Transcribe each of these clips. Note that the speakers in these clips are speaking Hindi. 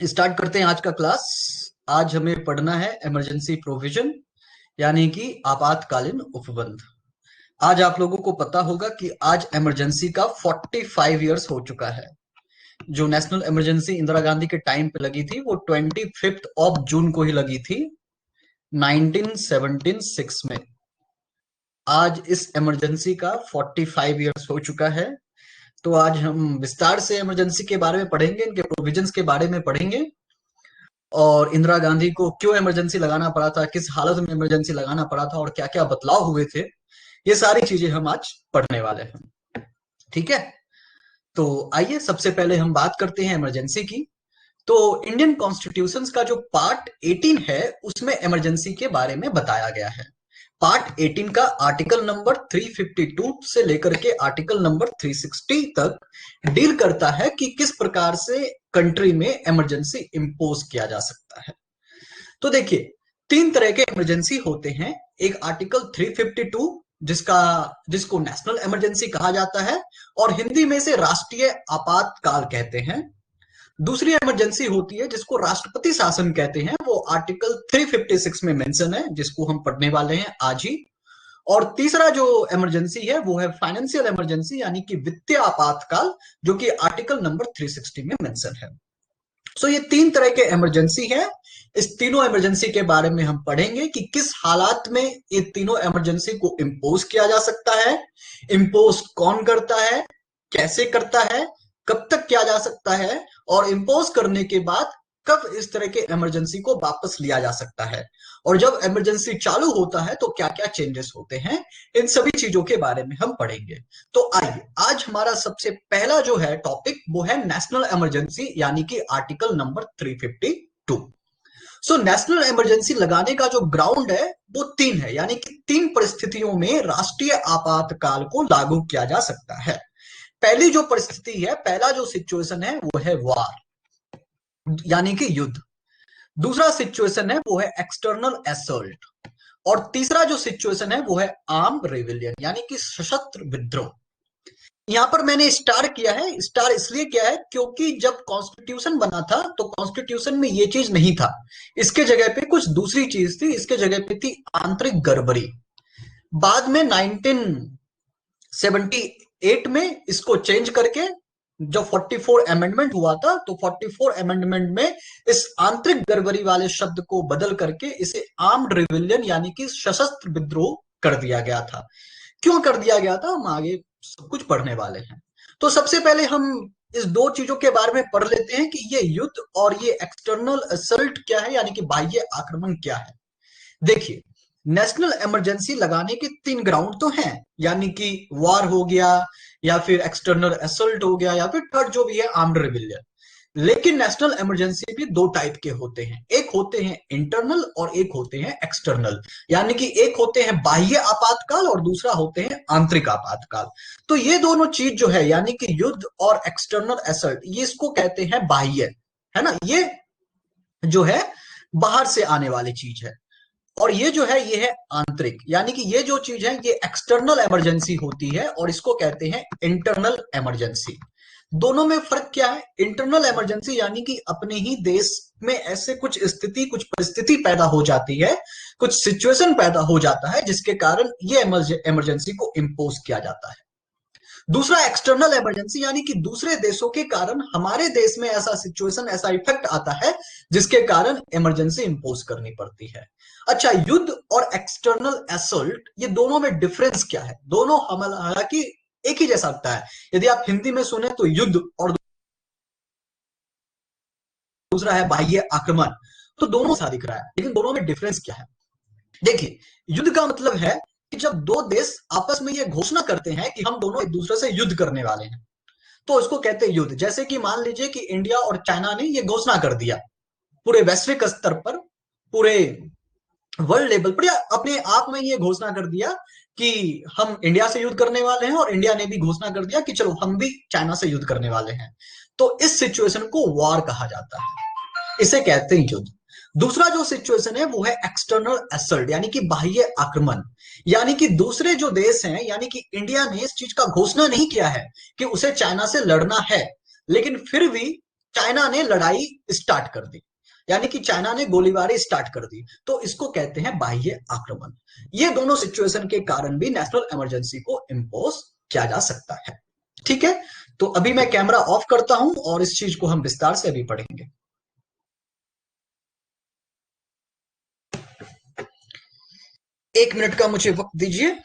स्टार्ट करते हैं आज का क्लास। आज हमें पढ़ना है इमरजेंसी प्रोविजन, यानी कि आपातकालीन उपबंध। आज आप लोगों को पता होगा कि आज इमरजेंसी का 45 इयर्स हो चुका है। जो नेशनल इमरजेंसी इंदिरा गांधी के टाइम पे लगी थी वो 25 जून को ही लगी थी 1976 में। आज इस इमरजेंसी का 45 इयर्स हो चुका है। तो आज हम विस्तार से इमरजेंसी के बारे में पढ़ेंगे, इनके प्रोविजंस के बारे में पढ़ेंगे और इंदिरा गांधी को क्यों इमरजेंसी लगाना पड़ा था, किस हालत में इमरजेंसी लगाना पड़ा था और क्या क्या बदलाव हुए थे। ये सारी चीजें हम आज पढ़ने वाले हैं। ठीक है, तो आइए सबसे पहले हम बात करते हैं इमरजेंसी की। तो इंडियन कॉन्स्टिट्यूशन का जो पार्ट 18 है उसमें इमरजेंसी के बारे में बताया गया है। पार्ट 18 का आर्टिकल नंबर 352 से लेकर के आर्टिकल नंबर 360 तक डील करता है कि किस प्रकार से कंट्री में इमरजेंसी इंपोज किया जा सकता है। तो देखिए, तीन तरह के इमरजेंसी होते हैं। एक आर्टिकल 352 जिसको नेशनल इमरजेंसी कहा जाता है और हिंदी में से राष्ट्रीय आपातकाल कहते हैं। दूसरी इमरजेंसी होती है जिसको राष्ट्रपति शासन कहते हैं, वो आर्टिकल 356 में मेंशन है, जिसको हम पढ़ने वाले हैं आज ही। और तीसरा जो इमरजेंसी है वो है फाइनेंशियल इमरजेंसी, यानी कि वित्तीय आपातकाल, जो कि आर्टिकल नंबर 360 में मेंशन है। सो ये तीन तरह के इमरजेंसी है। इस तीनों इमरजेंसी के बारे में हम पढ़ेंगे कि किस हालात में ये तीनों इमरजेंसी को इंपोज किया जा सकता है, इंपोज कौन करता है, कैसे करता है, कब तक किया जा सकता है और इंपोज करने के बाद कब इस तरह के इमरजेंसी को वापस लिया जा सकता है, और जब इमरजेंसी चालू होता है तो क्या क्या चेंजेस होते हैं। इन सभी चीजों के बारे में हम पढ़ेंगे। तो आइए, आज हमारा सबसे पहला जो है टॉपिक वो है नेशनल इमरजेंसी, यानी कि article number 352। So national emergency लगाने का जो ग्राउंड है वो तीन है, यानी कि तीन परिस्थितियों में राष्ट्रीय आपातकाल को लागू किया जा सकता है। पहली जो परिस्थिति है, पहला जो सिचुएशन है वो है वार, यानी कि युद्ध। दूसरा सिचुएशन है वो है एक्सटर्नल असॉल्ट, और तीसरा जो सिचुएशन है वो है आर्म रेविलियन, यानी कि सशस्त्र विद्रोह। यहाँ पर मैंने स्टार किया है, स्टार इसलिए किया है क्योंकि जब कॉन्स्टिट्यूशन बना था तो कॉन्स्टिट्यूशन में ये चीज नहीं था। इसके जगह पे कुछ दूसरी चीज थी, इसके जगह पे थी आंतरिक गड़बड़ी। बाद में 1978 में इसको चेंज करके जब 44 अमेंडमेंट हुआ था तो 44 अमेंडमेंट में इस आंतरिक गड़बड़ी वाले शब्द को बदल करके इसे आर्म्ड रिविलियन, यानी कि सशस्त्र विद्रोह कर दिया गया था। क्यों कर दिया गया था हम आगे सब कुछ पढ़ने वाले हैं। तो सबसे पहले हम इस दो चीजों के बारे में पढ़ लेते हैं कि ये युद्ध और ये एक्सटर्नल असल्ट क्या है, यानी कि बाह्य आक्रमण क्या है। देखिए, नेशनल इमरजेंसी लगाने के तीन ग्राउंड तो हैं, यानी कि वॉर हो गया, या फिर एक्सटर्नल असल्ट हो गया, या फिर थर्ड जो भी है आर्म्ड रिविलियन। लेकिन नेशनल इमरजेंसी भी दो टाइप के होते हैं, एक होते हैं इंटरनल और एक होते हैं एक्सटर्नल, यानी कि एक होते हैं बाह्य आपातकाल और दूसरा होते हैं आंतरिक आपातकाल। तो ये दोनों चीज जो है, यानी कि युद्ध और एक्सटर्नल असल्ट, ये इसको कहते हैं बाह्य, है ना। ये जो है बाहर से आने वाली चीज है, और ये जो है ये है आंतरिक, यानी कि ये जो चीज है ये एक्सटर्नल इमरजेंसी होती है और इसको कहते हैं इंटरनल इमरजेंसी। दोनों में फर्क क्या है? इंटरनल इमरजेंसी यानी कि अपने ही देश में ऐसे कुछ स्थिति, कुछ परिस्थिति पैदा हो जाती है, कुछ सिचुएशन पैदा हो जाता है जिसके कारण ये इमरजेंसी को इंपोज किया जाता है। दूसरा एक्सटर्नल इमरजेंसी, यानी कि दूसरे देशों के कारण हमारे देश में ऐसा सिचुएशन, ऐसा इफेक्ट आता है जिसके कारण इमरजेंसी इंपोज करनी पड़ती है। अच्छा, युद्ध और एक्सटर्नल असॉल्ट, ये दोनों में डिफरेंस क्या है? दोनों हालांकि एक ही जैसा लगता है, यदि आप हिंदी में सुने तो युद्ध और दूसरा है बाह्य आक्रमण, तो दोनों सा दिख रहा है, लेकिन दोनों में डिफरेंस क्या है? देखिए, युद्ध का मतलब है कि जब दो देश आपस में ये घोषणा करते हैं कि हम दोनों एक दूसरे से युद्ध करने वाले हैं, तो इसको कहते हैं युद्ध। जैसे कि मान लीजिए कि इंडिया और चाइना ने ये घोषणा कर दिया पूरे वैश्विक स्तर पर, पूरे वर्ल्ड लेवल पर, या अपने आप में ये घोषणा कर दिया कि हम इंडिया से युद्ध करने वाले हैं, और इंडिया ने भी घोषणा कर दिया कि चलो हम भी चाइना से युद्ध करने वाले हैं। तो इस सिचुएशन को वॉर कहा जाता है, इसे कहते हैं युद्ध। दूसरा जो सिचुएशन है वो है एक्सटर्नल असल्ट, यानी कि बाह्य आक्रमण। यानी कि दूसरे जो देश हैं, यानी कि इंडिया ने इस चीज का घोषणा नहीं किया है कि उसे चाइना से लड़ना है, लेकिन फिर भी चाइना ने लड़ाई स्टार्ट कर दी, यानी कि चाइना ने गोलीबारी स्टार्ट कर दी, तो इसको कहते हैं बाह्य आक्रमण। ये दोनों सिचुएशन के कारण भी नेशनल इमरजेंसी को इम्पोज किया जा सकता है। ठीक है, तो अभी मैं कैमरा ऑफ करता हूं और इस चीज को हम विस्तार से अभी पढ़ेंगे। 1 मिनट का मुझे वक्त दीजिए,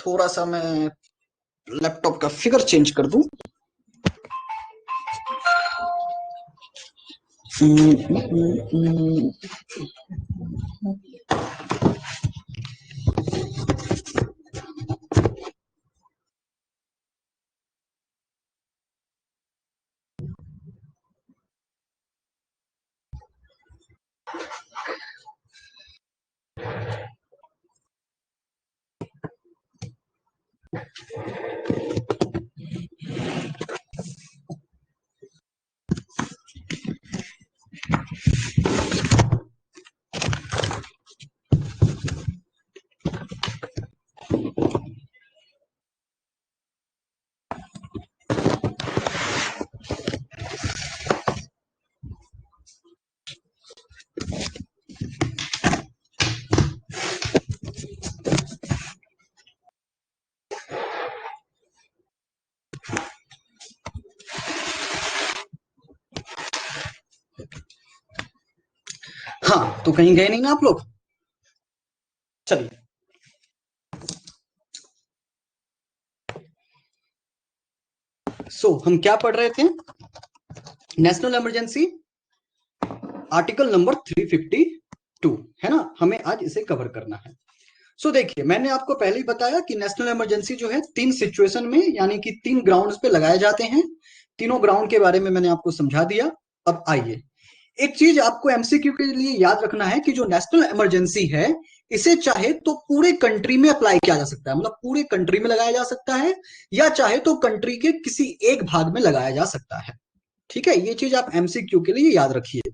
थोड़ा सा मैं लैपटॉप का फिगर चेंज कर दूं। हाँ, तो कहीं गए नहीं ना आप लोग? चलिए, हम क्या पढ़ रहे थे? नेशनल इमरजेंसी आर्टिकल नंबर 352 है ना, हमें आज इसे कवर करना है। देखिए, मैंने आपको पहले ही बताया कि नेशनल इमरजेंसी जो है 3 सिचुएशन में, यानी कि 3 ग्राउंड्स पे लगाए जाते हैं। तीनों ग्राउंड के बारे में मैंने आपको समझा दिया। अब आइए, एक चीज आपको एमसीक्यू के लिए याद रखना है कि जो नेशनल इमरजेंसी है, इसे चाहे तो पूरे कंट्री में अप्लाई किया जा सकता है, मतलब पूरे कंट्री में लगाया जा सकता है, या चाहे तो कंट्री के किसी एक भाग में लगाया जा सकता है। ठीक है, ये चीज आप एमसीक्यू के लिए याद रखिए।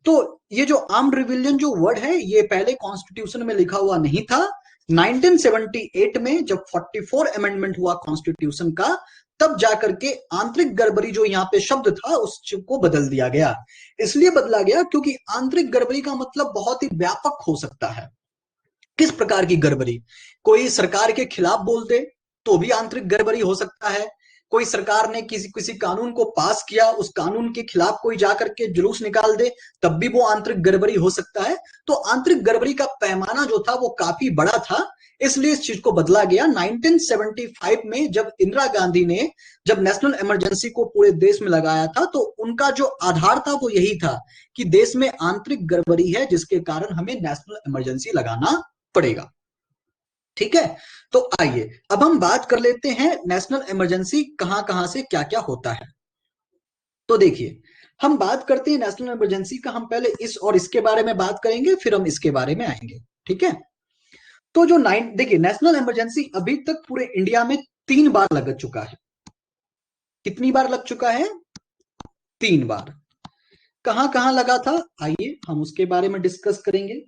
तो ये जो आर्म्ड रिविलियन जो वर्ड है, ये पहले कॉन्स्टिट्यूशन में लिखा हुआ नहीं था। 1978 में जब 44 अमेंडमेंट हुआ कॉन्स्टिट्यूशन का, तब जाकर के आंतरिक गड़बड़ी जो यहाँ पे शब्द था उसको बदल दिया गया। इसलिए बदला गया क्योंकि आंतरिक गड़बड़ी का मतलब बहुत ही व्यापक हो सकता है। किस प्रकार की गड़बड़ी? कोई सरकार के खिलाफ बोल दे तो भी आंतरिक गड़बड़ी हो सकता है। कोई सरकार ने किसी किसी कानून को पास किया, उस कानून के खिलाफ कोई जाकर के जुलूस निकाल दे, तब भी वो आंतरिक गड़बड़ी हो सकता है। तो आंतरिक गड़बड़ी का पैमाना जो था वो काफी बड़ा था, इसलिए इस चीज को बदला गया 1975 में। जब इंदिरा गांधी ने जब नेशनल इमरजेंसी को पूरे देश में लगाया था, तो उनका जो आधार था वो यही था कि देश में आंतरिक गड़बड़ी है, जिसके कारण हमें नेशनल इमरजेंसी लगाना पड़ेगा। ठीक है, तो आइए अब हम बात कर लेते हैं नेशनल इमरजेंसी कहां कहां से क्या क्या होता है। तो देखिए, हम बात करते हैं नेशनल इमरजेंसी का, हम पहले इस और इसके बारे में बात करेंगे, फिर हम इसके बारे में आएंगे। ठीक है, तो जो देखिए, नेशनल इमरजेंसी अभी तक पूरे इंडिया में 3 बार लग चुका है। कितनी बार लग चुका है? 3 बार। कहां कहां लगा था, आइए हम उसके बारे में डिस्कस करेंगे।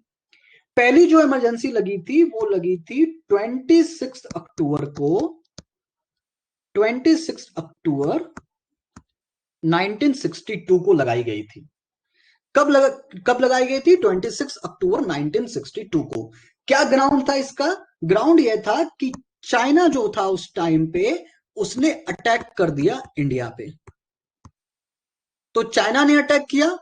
पहली जो इमरजेंसी लगी थी वो लगी थी 26 अक्टूबर को, 26 अक्टूबर 1962 को लगाई गई थी। कब लगाई गई थी? 26 अक्टूबर 1962 को। क्या ग्राउंड था इसका? ग्राउंड यह था कि चाइना जो था उस टाइम पे, उसने अटैक कर दिया इंडिया पे। तो चाइना ने अटैक किया,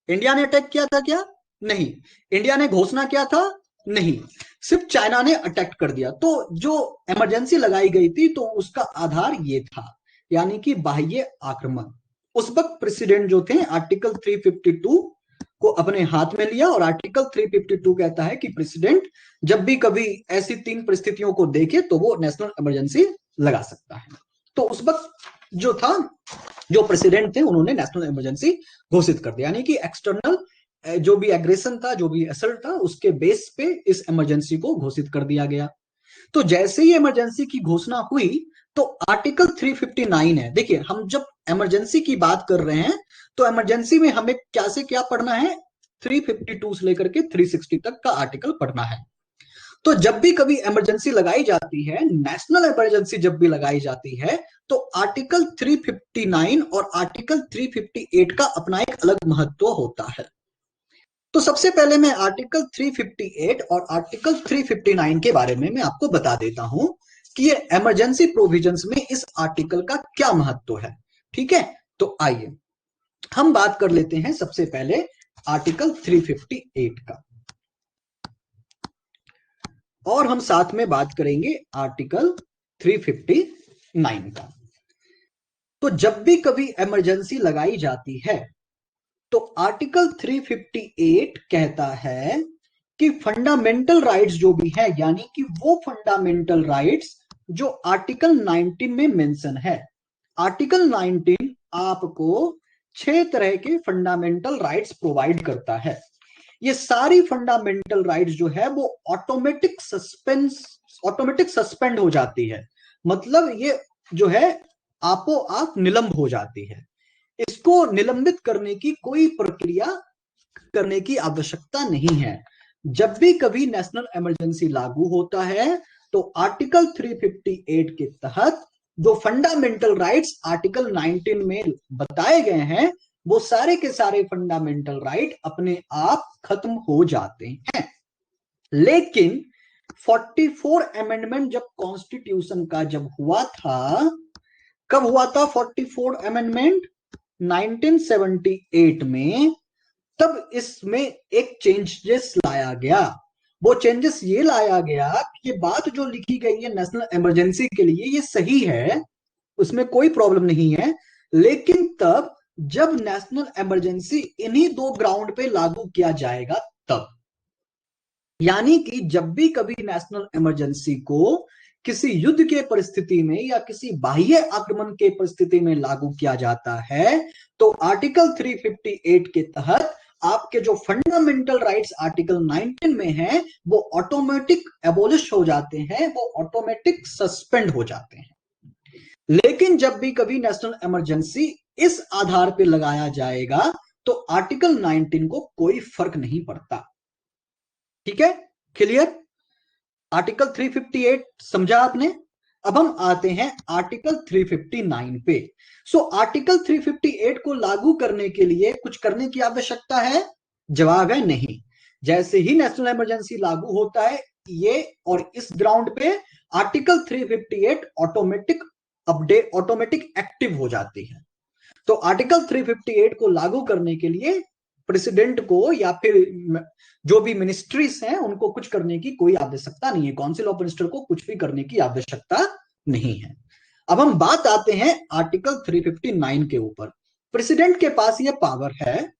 इंडिया ने अटैक किया था क्या? नहीं। इंडिया ने घोषणा किया था? नहीं। सिर्फ चाइना ने अटैक कर दिया। तो जो इमरजेंसी लगाई गई थी, तो उसका आधार ये था, यानी कि बाह्य आक्रमण। उस वक्त प्रेसिडेंट जो थे आर्टिकल 352 को अपने हाथ में लिया, और आर्टिकल 352 कहता है कि प्रेसिडेंट जब भी कभी ऐसी 3 परिस्थितियों को देखे तो वो नेशनल इमरजेंसी लगा सकता है। तो उस वक्त जो था, जो प्रेसिडेंट थे, उन्होंने नेशनल इमरजेंसी घोषित कर दिया, यानी कि एक्सटर्नल जो भी एग्रेशन था, जो भी असल्ट था, उसके बेस पे इस इमरजेंसी को घोषित कर दिया गया। तो जैसे ही इमरजेंसी की घोषणा हुई, तो आर्टिकल 359 है। देखिए, हम जब इमरजेंसी की बात कर रहे हैं, तो इमरजेंसी में हमें क्या से क्या पढ़ना है? 352 से लेकर के 360 तक का आर्टिकल पढ़ना है। तो जब भी कभी इमरजेंसी लगाई जाती है, नेशनल इमरजेंसी जब भी लगाई जाती है, तो आर्टिकल 359 और आर्टिकल 358 का अपना एक अलग महत्व होता है। तो सबसे पहले मैं आर्टिकल 358 और आर्टिकल 359 के बारे में मैं आपको बता देता हूं कि ये इमरजेंसी प्रोविजंस में इस आर्टिकल का क्या महत्व है। ठीक है, तो आइए हम बात कर लेते हैं सबसे पहले आर्टिकल 358 का, और हम साथ में बात करेंगे आर्टिकल 359 का। तो जब भी कभी इमरजेंसी लगाई जाती है तो आर्टिकल 358 कहता है कि फंडामेंटल राइट्स जो भी है, यानी कि वो फंडामेंटल राइट्स जो आर्टिकल 19 में मेंशन है। आर्टिकल 19 आपको 6 तरह के फंडामेंटल राइट्स प्रोवाइड करता है। ये सारी फंडामेंटल राइट्स जो है वो ऑटोमेटिक सस्पेंड हो जाती है, मतलब ये जो है आपो आप निलंब हो जाती है। इसको निलंबित करने की कोई प्रक्रिया करने की आवश्यकता नहीं है। जब भी कभी नेशनल इमरजेंसी लागू होता है तो आर्टिकल 358 के तहत जो फंडामेंटल राइट्स आर्टिकल 19 में बताए गए हैं वो सारे के सारे फंडामेंटल राइट अपने आप खत्म हो जाते हैं। लेकिन 44 अमेंडमेंट जब कॉन्स्टिट्यूशन का जब हुआ था, कब हुआ था 44 अमेंडमेंट? 1978 में। तब इसमें एक चेंजेस लाया गया। वो चेंजेस ये लाया गया कि ये बात जो लिखी गई है नेशनल इमरजेंसी के लिए ये सही है, उसमें कोई प्रॉब्लम नहीं है, लेकिन तब जब नेशनल इमरजेंसी इन्हीं 2 ग्राउंड पे लागू किया जाएगा तब। यानी कि जब भी कभी नेशनल इमरजेंसी को किसी युद्ध के परिस्थिति में या किसी बाह्य आक्रमण के परिस्थिति में लागू किया जाता है तो आर्टिकल 358 के तहत आपके जो फंडामेंटल राइट्स आर्टिकल 19 में हैं वो ऑटोमेटिक एबोलिश हो जाते हैं, वो ऑटोमेटिक सस्पेंड हो जाते हैं। लेकिन जब भी कभी नेशनल इमरजेंसी इस आधार पे लगाया जाएगा तो आर्टिकल 19 को कोई फर्क नहीं पड़ता। ठीक है, क्लियर? आर्टिकल 358 समझा आपने? अब हम आते हैं आर्टिकल 359 पे। आर्टिकल 358 को लागू करने के लिए कुछ करने की आवश्यकता है? जवाब है नहीं। जैसे ही नेशनल इमरजेंसी लागू होता है ये और इस ग्राउंड पे आर्टिकल 358 ऑटोमेटिक एक्टिव हो जाती है। तो आर्टिकल 358 को लागू करने के लिए प्रेसिडेंट को या फिर जो भी मिनिस्ट्रीज हैं उनको कुछ करने की कोई आवश्यकता नहीं है, काउंसिल ऑफ मिनिस्टर को कुछ भी करने की आवश्यकता नहीं है। अब हम बात आते हैं आर्टिकल 359 के ऊपर। प्रेसिडेंट के पास यह पावर है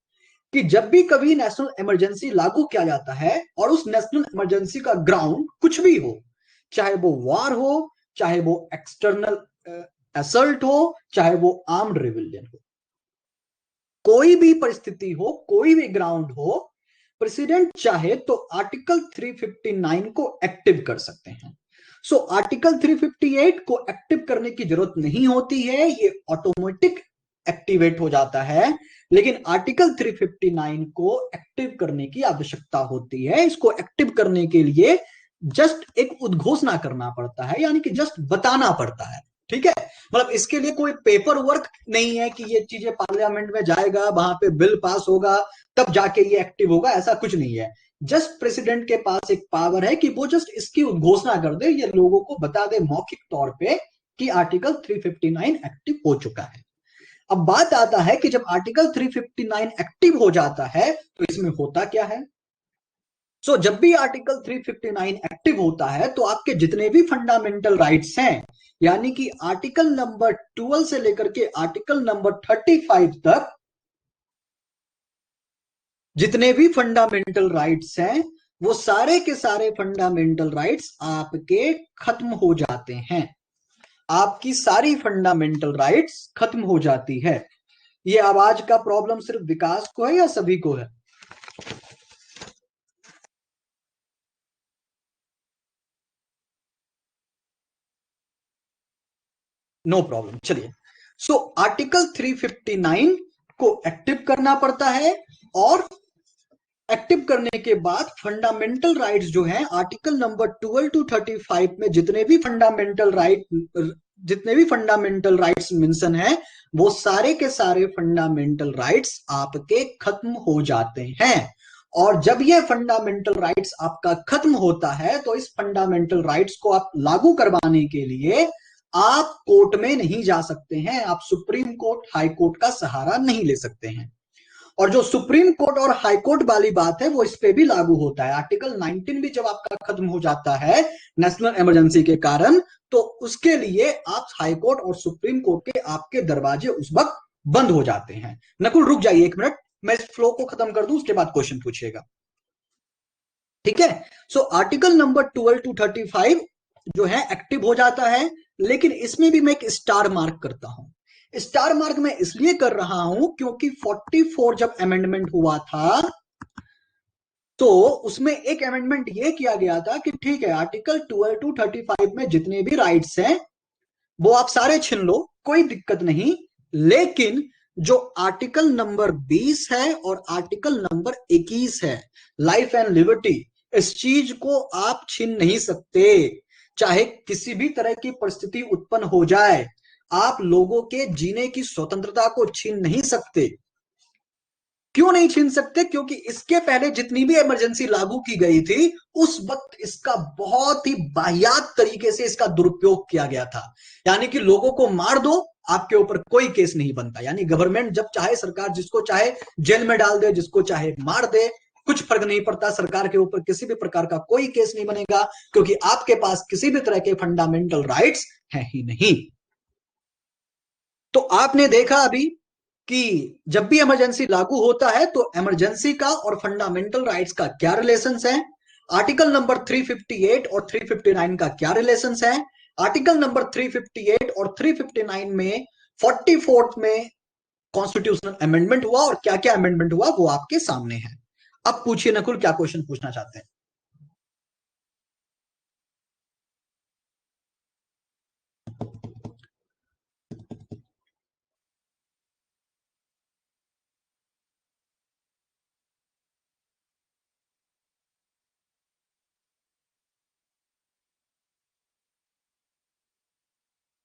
कि जब भी कभी नेशनल इमरजेंसी लागू किया जाता है और उस नेशनल इमरजेंसी का ग्राउंड कुछ भी हो, चाहे वो वॉर हो, चाहे वो एक्सटर्नल असल्ट हो, चाहे वो आर्म्ड रिविलियन हो, कोई भी परिस्थिति हो, कोई भी ग्राउंड हो, प्रेसिडेंट चाहे तो आर्टिकल 359 को एक्टिव कर सकते हैं। आर्टिकल 358 को एक्टिव करने की जरूरत नहीं होती है, ये ऑटोमेटिक एक्टिवेट हो जाता है। लेकिन आर्टिकल 359 को एक्टिव करने की आवश्यकता होती है। इसको एक्टिव करने के लिए जस्ट एक उद्घोषणा करना पड़ता है, यानी कि जस्ट बताना पड़ता है। ठीक है, मतलब इसके लिए कोई पेपर वर्क नहीं है कि ये चीजें पार्लियामेंट में जाएगा, वहां पे बिल पास होगा, तब जाके ये एक्टिव होगा, ऐसा कुछ नहीं है। जस्ट प्रेसिडेंट के पास एक पावर है कि वो जस्ट इसकी उद्घोषणा कर दे, ये लोगों को बता दे मौखिक तौर पे कि आर्टिकल 359 एक्टिव हो चुका है। अब बात आता है कि जब आर्टिकल 359 एक्टिव हो जाता है तो इसमें होता क्या है। जब भी आर्टिकल 359 एक्टिव होता है तो आपके जितने भी फंडामेंटल राइट्स हैं, यानी कि आर्टिकल नंबर 12 से लेकर के आर्टिकल नंबर 35 तक जितने भी फंडामेंटल राइट्स हैं वो सारे के सारे फंडामेंटल राइट्स आपके खत्म हो जाते हैं। आपकी सारी फंडामेंटल राइट्स खत्म हो जाती है। ये आवाज का प्रॉब्लम सिर्फ विकास को है या सभी को है? नो प्रॉब्लम, चलिए। आर्टिकल 359 को एक्टिव करना पड़ता है, और एक्टिव करने के बाद फंडामेंटल राइट्स जो हैं आर्टिकल नंबर 12 to 35 में जितने भी फंडामेंटल राइट जितने भी फंडामेंटल राइट्स मेंशन है वो सारे के सारे फंडामेंटल राइट्स आपके खत्म हो जाते हैं। और जब ये फंडामेंटल राइट्स आपका खत्म होता है तो इस फंडामेंटल राइट्स को आप लागू करवाने के लिए आप कोर्ट में नहीं जा सकते हैं, आप सुप्रीम कोर्ट हाई कोर्ट का सहारा नहीं ले सकते हैं। और जो सुप्रीम कोर्ट और हाई कोर्ट वाली बात है वो इस पे भी लागू होता है। आर्टिकल 19 भी जब आपका खत्म हो जाता है नेशनल इमरजेंसी के कारण, तो उसके लिए आप हाई कोर्ट और सुप्रीम कोर्ट के आपके दरवाजे उस वक्त बंद हो जाते हैं। नकुल रुक जाइए 1 मिनट, मैं इस फ्लो को खत्म कर दूं, उसके बाद क्वेश्चन पूछिएगा, ठीक है। सो आर्टिकल नंबर 12 to 35 जो है एक्टिव हो जाता है, लेकिन इसमें भी मैं एक स्टार मार्क करता हूं। स्टार मार्क मैं इसलिए कर रहा हूं क्योंकि 44 जब अमेंडमेंट हुआ था तो उसमें एक अमेंडमेंट ये किया गया था कि ठीक है, आर्टिकल 12 to 35 में जितने भी राइट्स हैं वो आप सारे छीन लो, कोई दिक्कत नहीं, लेकिन जो आर्टिकल नंबर 20 है और आर्टिकल नंबर 21 है, लाइफ एंड लिबर्टी, इस चीज को आप छीन नहीं सकते। चाहे किसी भी तरह की परिस्थिति उत्पन्न हो जाए, आप लोगों के जीने की स्वतंत्रता को छीन नहीं सकते। क्यों नहीं छीन सकते? क्योंकि इसके पहले जितनी भी इमरजेंसी लागू की गई थी उस वक्त इसका बहुत ही वाहियात तरीके से इसका दुरुपयोग किया गया था। यानी कि लोगों को मार दो, आपके ऊपर कोई केस नहीं बनता। यानी गवर्नमेंट जब चाहे सरकार जिसको चाहे जेल में डाल दे, जिसको चाहे मार दे, कुछ फर्क नहीं पड़ता, सरकार के ऊपर किसी भी प्रकार का कोई केस नहीं बनेगा, क्योंकि आपके पास किसी भी तरह के फंडामेंटल राइट्स हैं ही नहीं। तो आपने देखा अभी कि जब भी इमरजेंसी लागू होता है तो इमरजेंसी का और फंडामेंटल राइट्स का क्या रिलेशंस है, आर्टिकल नंबर 358 और 359 का क्या रिलेशंस है, आर्टिकल नंबर 358 और 359 में 44th में कॉन्स्टिट्यूशनल अमेंडमेंट हुआ और क्या क्या अमेंडमेंट हुआ वो आपके सामने है। अब पूछिए नकुल, क्या क्वेश्चन पूछना चाहते हैं?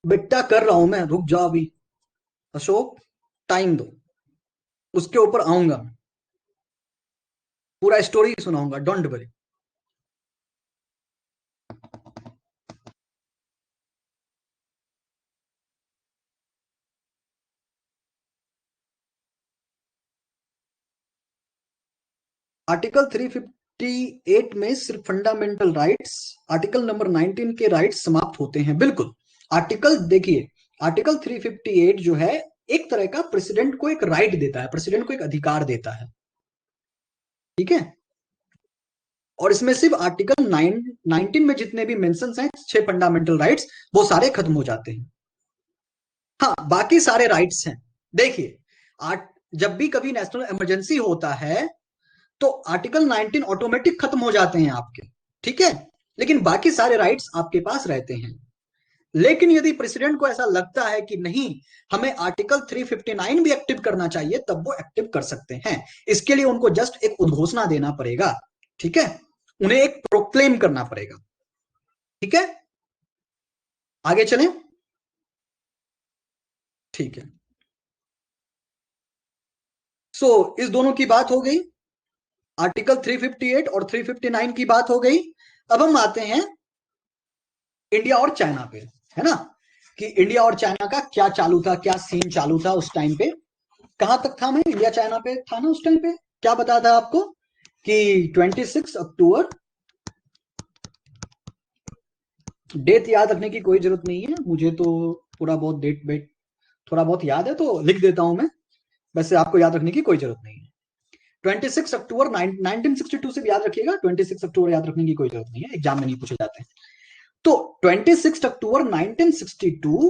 बेटा कर रहा हूं मैं, रुक जाओ अभी अशोक, टाइम दो, उसके ऊपर आऊंगा, पूरा स्टोरी सुनाऊंगा, डोंट वरी। आर्टिकल 358 में सिर्फ फंडामेंटल राइट्स, आर्टिकल नंबर 19 के राइट्स समाप्त होते हैं, बिल्कुल। आर्टिकल देखिए, आर्टिकल 358 जो है एक तरह का प्रेसिडेंट को एक राइट देता है, प्रेसिडेंट को एक अधिकार देता है, ठीक है। और इसमें सिर्फ आर्टिकल 19 में जितने भी मेंशंस हैं 6 फंडामेंटल राइट्स, वो सारे खत्म हो जाते हैं। हाँ, बाकी सारे राइट्स हैं। देखिए, जब भी कभी नेशनल इमरजेंसी होता है तो आर्टिकल 19 ऑटोमेटिक खत्म हो जाते हैं आपके, ठीक है, लेकिन बाकी सारे राइट्स आपके पास रहते हैं। लेकिन यदि प्रेसिडेंट को ऐसा लगता है कि नहीं, हमें आर्टिकल 359 भी एक्टिव करना चाहिए, तब वो एक्टिव कर सकते हैं। इसके लिए उनको जस्ट एक उद्घोषणा देना पड़ेगा, ठीक है, उन्हें एक प्रोक्लेम करना पड़ेगा, ठीक है। आगे चलें, ठीक है। इस दोनों की बात हो गई, आर्टिकल 358 और 359 की बात हो गई। अब हम आते हैं इंडिया और चाइना पे, है ना, कि इंडिया और चाइना का क्या चालू था, क्या सीन चालू था उस टाइम पे। कहां तक था मैं? इंडिया चाइना पे था ना उस टाइम पे। क्या बताया था आपको कि 26 अक्टूबर, डेट याद रखने की कोई जरूरत नहीं है मुझे, तो पूरा बहुत डेट वेट थोड़ा बहुत याद है तो लिख देता हूं मैं, वैसे आपको याद रखने की कोई जरूरत नहीं है। 26 अक्टूबर 1962 से भी याद रखिएगा, 26 अक्टूबर याद रखने की कोई जरूरत नहीं है, एग्जाम में नहीं पूछे जाते हैं। तो 26 अक्टूबर 1962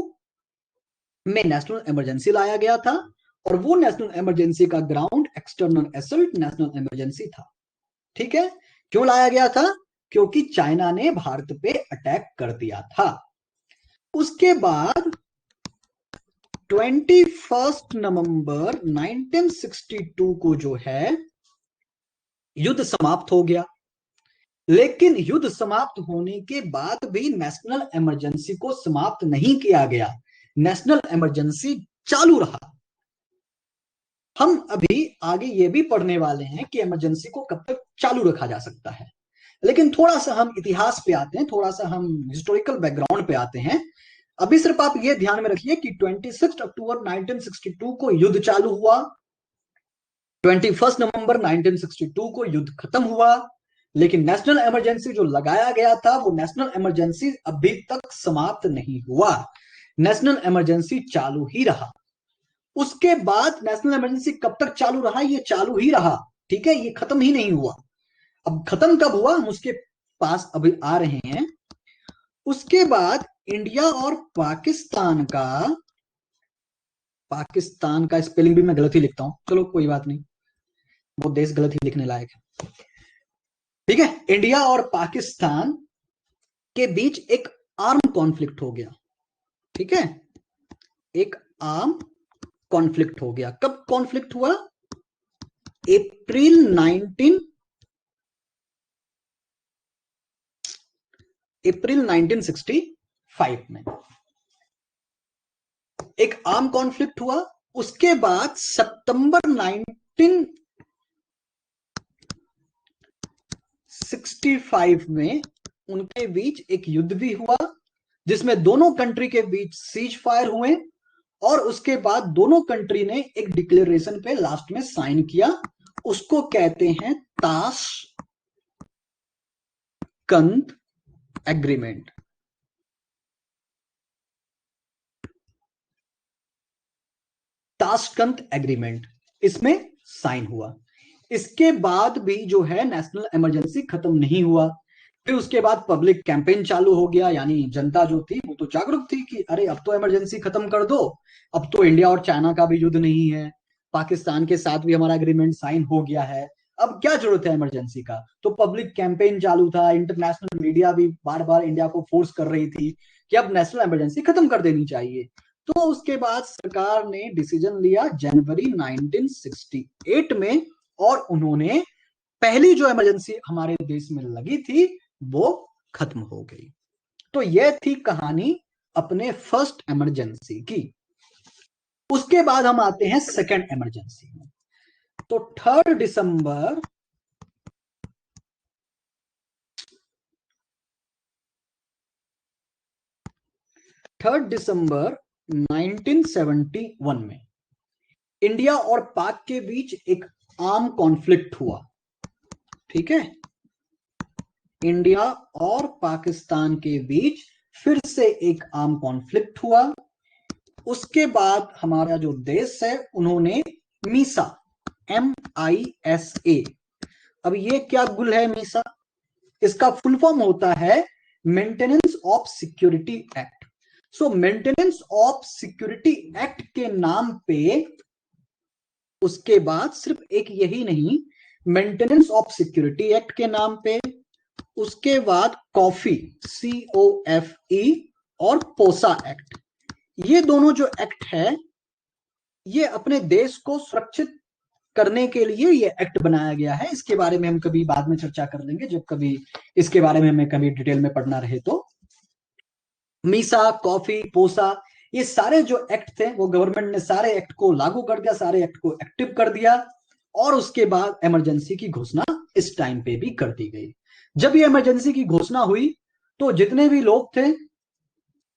में नेशनल इमरजेंसी लाया गया था, और वो नेशनल इमरजेंसी का ground external assault national emergency था, ठीक है। क्यों लाया गया था? क्योंकि चाइना ने भारत पे अटैक कर दिया था। उसके बाद 21 नवंबर 1962 को जो है युद्ध समाप्त हो गया। लेकिन युद्ध समाप्त होने के बाद भी नेशनल इमरजेंसी को समाप्त नहीं किया गया, नेशनल इमरजेंसी चालू रहा। हम अभी आगे ये भी पढ़ने वाले हैं कि इमरजेंसी को कब तक चालू रखा जा सकता है, लेकिन थोड़ा सा हम इतिहास पे आते हैं, थोड़ा सा हम हिस्टोरिकल बैकग्राउंड पे आते हैं। अभी सिर्फ आप ये ध्यान में रखिए कि 26 अक्टूबर 1962 को युद्ध चालू हुआ, 21 नवंबर 1962 को युद्ध खत्म हुआ, लेकिन नेशनल इमरजेंसी जो लगाया गया था वो नेशनल इमरजेंसी अभी तक समाप्त नहीं हुआ, नेशनल इमरजेंसी चालू ही रहा। उसके बाद नेशनल इमरजेंसी कब तक चालू रहा, ये चालू ही रहा, ठीक है, ये खत्म ही नहीं हुआ। अब खत्म कब हुआ हम उसके पास अभी आ रहे हैं। उसके बाद इंडिया और पाकिस्तान का स्पेलिंग भी मैं गलत ही लिखता हूं, चलो कोई बात नहीं, वो देश गलत ही लिखने लायक है, ठीक है। इंडिया और पाकिस्तान के बीच एक आर्म कॉन्फ्लिक्ट हो गया, ठीक है, एक आर्म कॉन्फ्लिक्ट हो गया। कब कॉन्फ्लिक्ट हुआ? अप्रैल 1965 में एक आर्म कॉन्फ्लिक्ट हुआ। उसके बाद सितंबर 1965 में उनके बीच एक युद्ध भी हुआ, जिसमें दोनों कंट्री के बीच सीज फायर हुए, और उसके बाद दोनों कंट्री ने एक डिक्लेरेशन पे लास्ट में साइन किया, उसको कहते हैं ताशकंद एग्रीमेंट। ताशकंद एग्रीमेंट, इसमें साइन हुआ। इसके बाद भी जो है नेशनल इमरजेंसी खत्म नहीं हुआ। फिर उसके बाद पब्लिक कैंपेन चालू हो गया, यानी जनता जो थी वो तो जागरूक थी कि अरे अब तो इमरजेंसी खत्म कर दो, अब तो इंडिया और चाइना का भी युद्ध नहीं है, पाकिस्तान के साथ भी हमारा एग्रीमेंट साइन हो गया है, अब क्या जरूरत है इमरजेंसी का। तो पब्लिक कैंपेन चालू था, इंटरनेशनल मीडिया भी बार बार इंडिया को फोर्स कर रही थी कि अब नेशनल इमरजेंसी खत्म कर देनी चाहिए। तो उसके बाद सरकार ने डिसीजन लिया जनवरी 1968 में, और उन्होंने पहली जो इमरजेंसी हमारे देश में लगी थी वो खत्म हो गई। तो यह थी कहानी अपने फर्स्ट इमरजेंसी की। उसके बाद हम आते हैं सेकंड इमरजेंसी में। तो 3 दिसंबर 1971 में इंडिया और पाक के बीच एक आर्म कॉन्फ्लिक्ट हुआ, ठीक है, इंडिया और पाकिस्तान के बीच फिर से एक आर्म कॉन्फ्लिक्ट हुआ। उसके बाद हमारा जो देश है उन्होंने मीसा, MISA, अब ये क्या गुल है मीसा, इसका फुल फॉर्म होता है maintenance of security act. So maintenance of security act के नाम पे उसके बाद सिर्फ एक यही नहीं, मेंटेनेंस ऑफ सिक्योरिटी एक्ट के नाम पे, उसके बाद कॉफी, COFE, और पोसा एक्ट, ये दोनों जो एक्ट है ये अपने देश को सुरक्षित करने के लिए ये एक्ट बनाया गया है। इसके बारे में हम कभी बाद में चर्चा कर लेंगे, जब कभी इसके बारे में हमें कभी डिटेल में पढ़ना रहे तो। मीसा, कॉफी, पोसा, ये सारे जो एक्ट थे वो गवर्नमेंट ने सारे एक्ट को लागू कर दिया, सारे एक्ट को एक्टिव कर दिया, और उसके बाद इमरजेंसी की घोषणा इस टाइम पे भी कर दी गई। जब ये इमरजेंसी की घोषणा हुई तो जितने भी लोग थे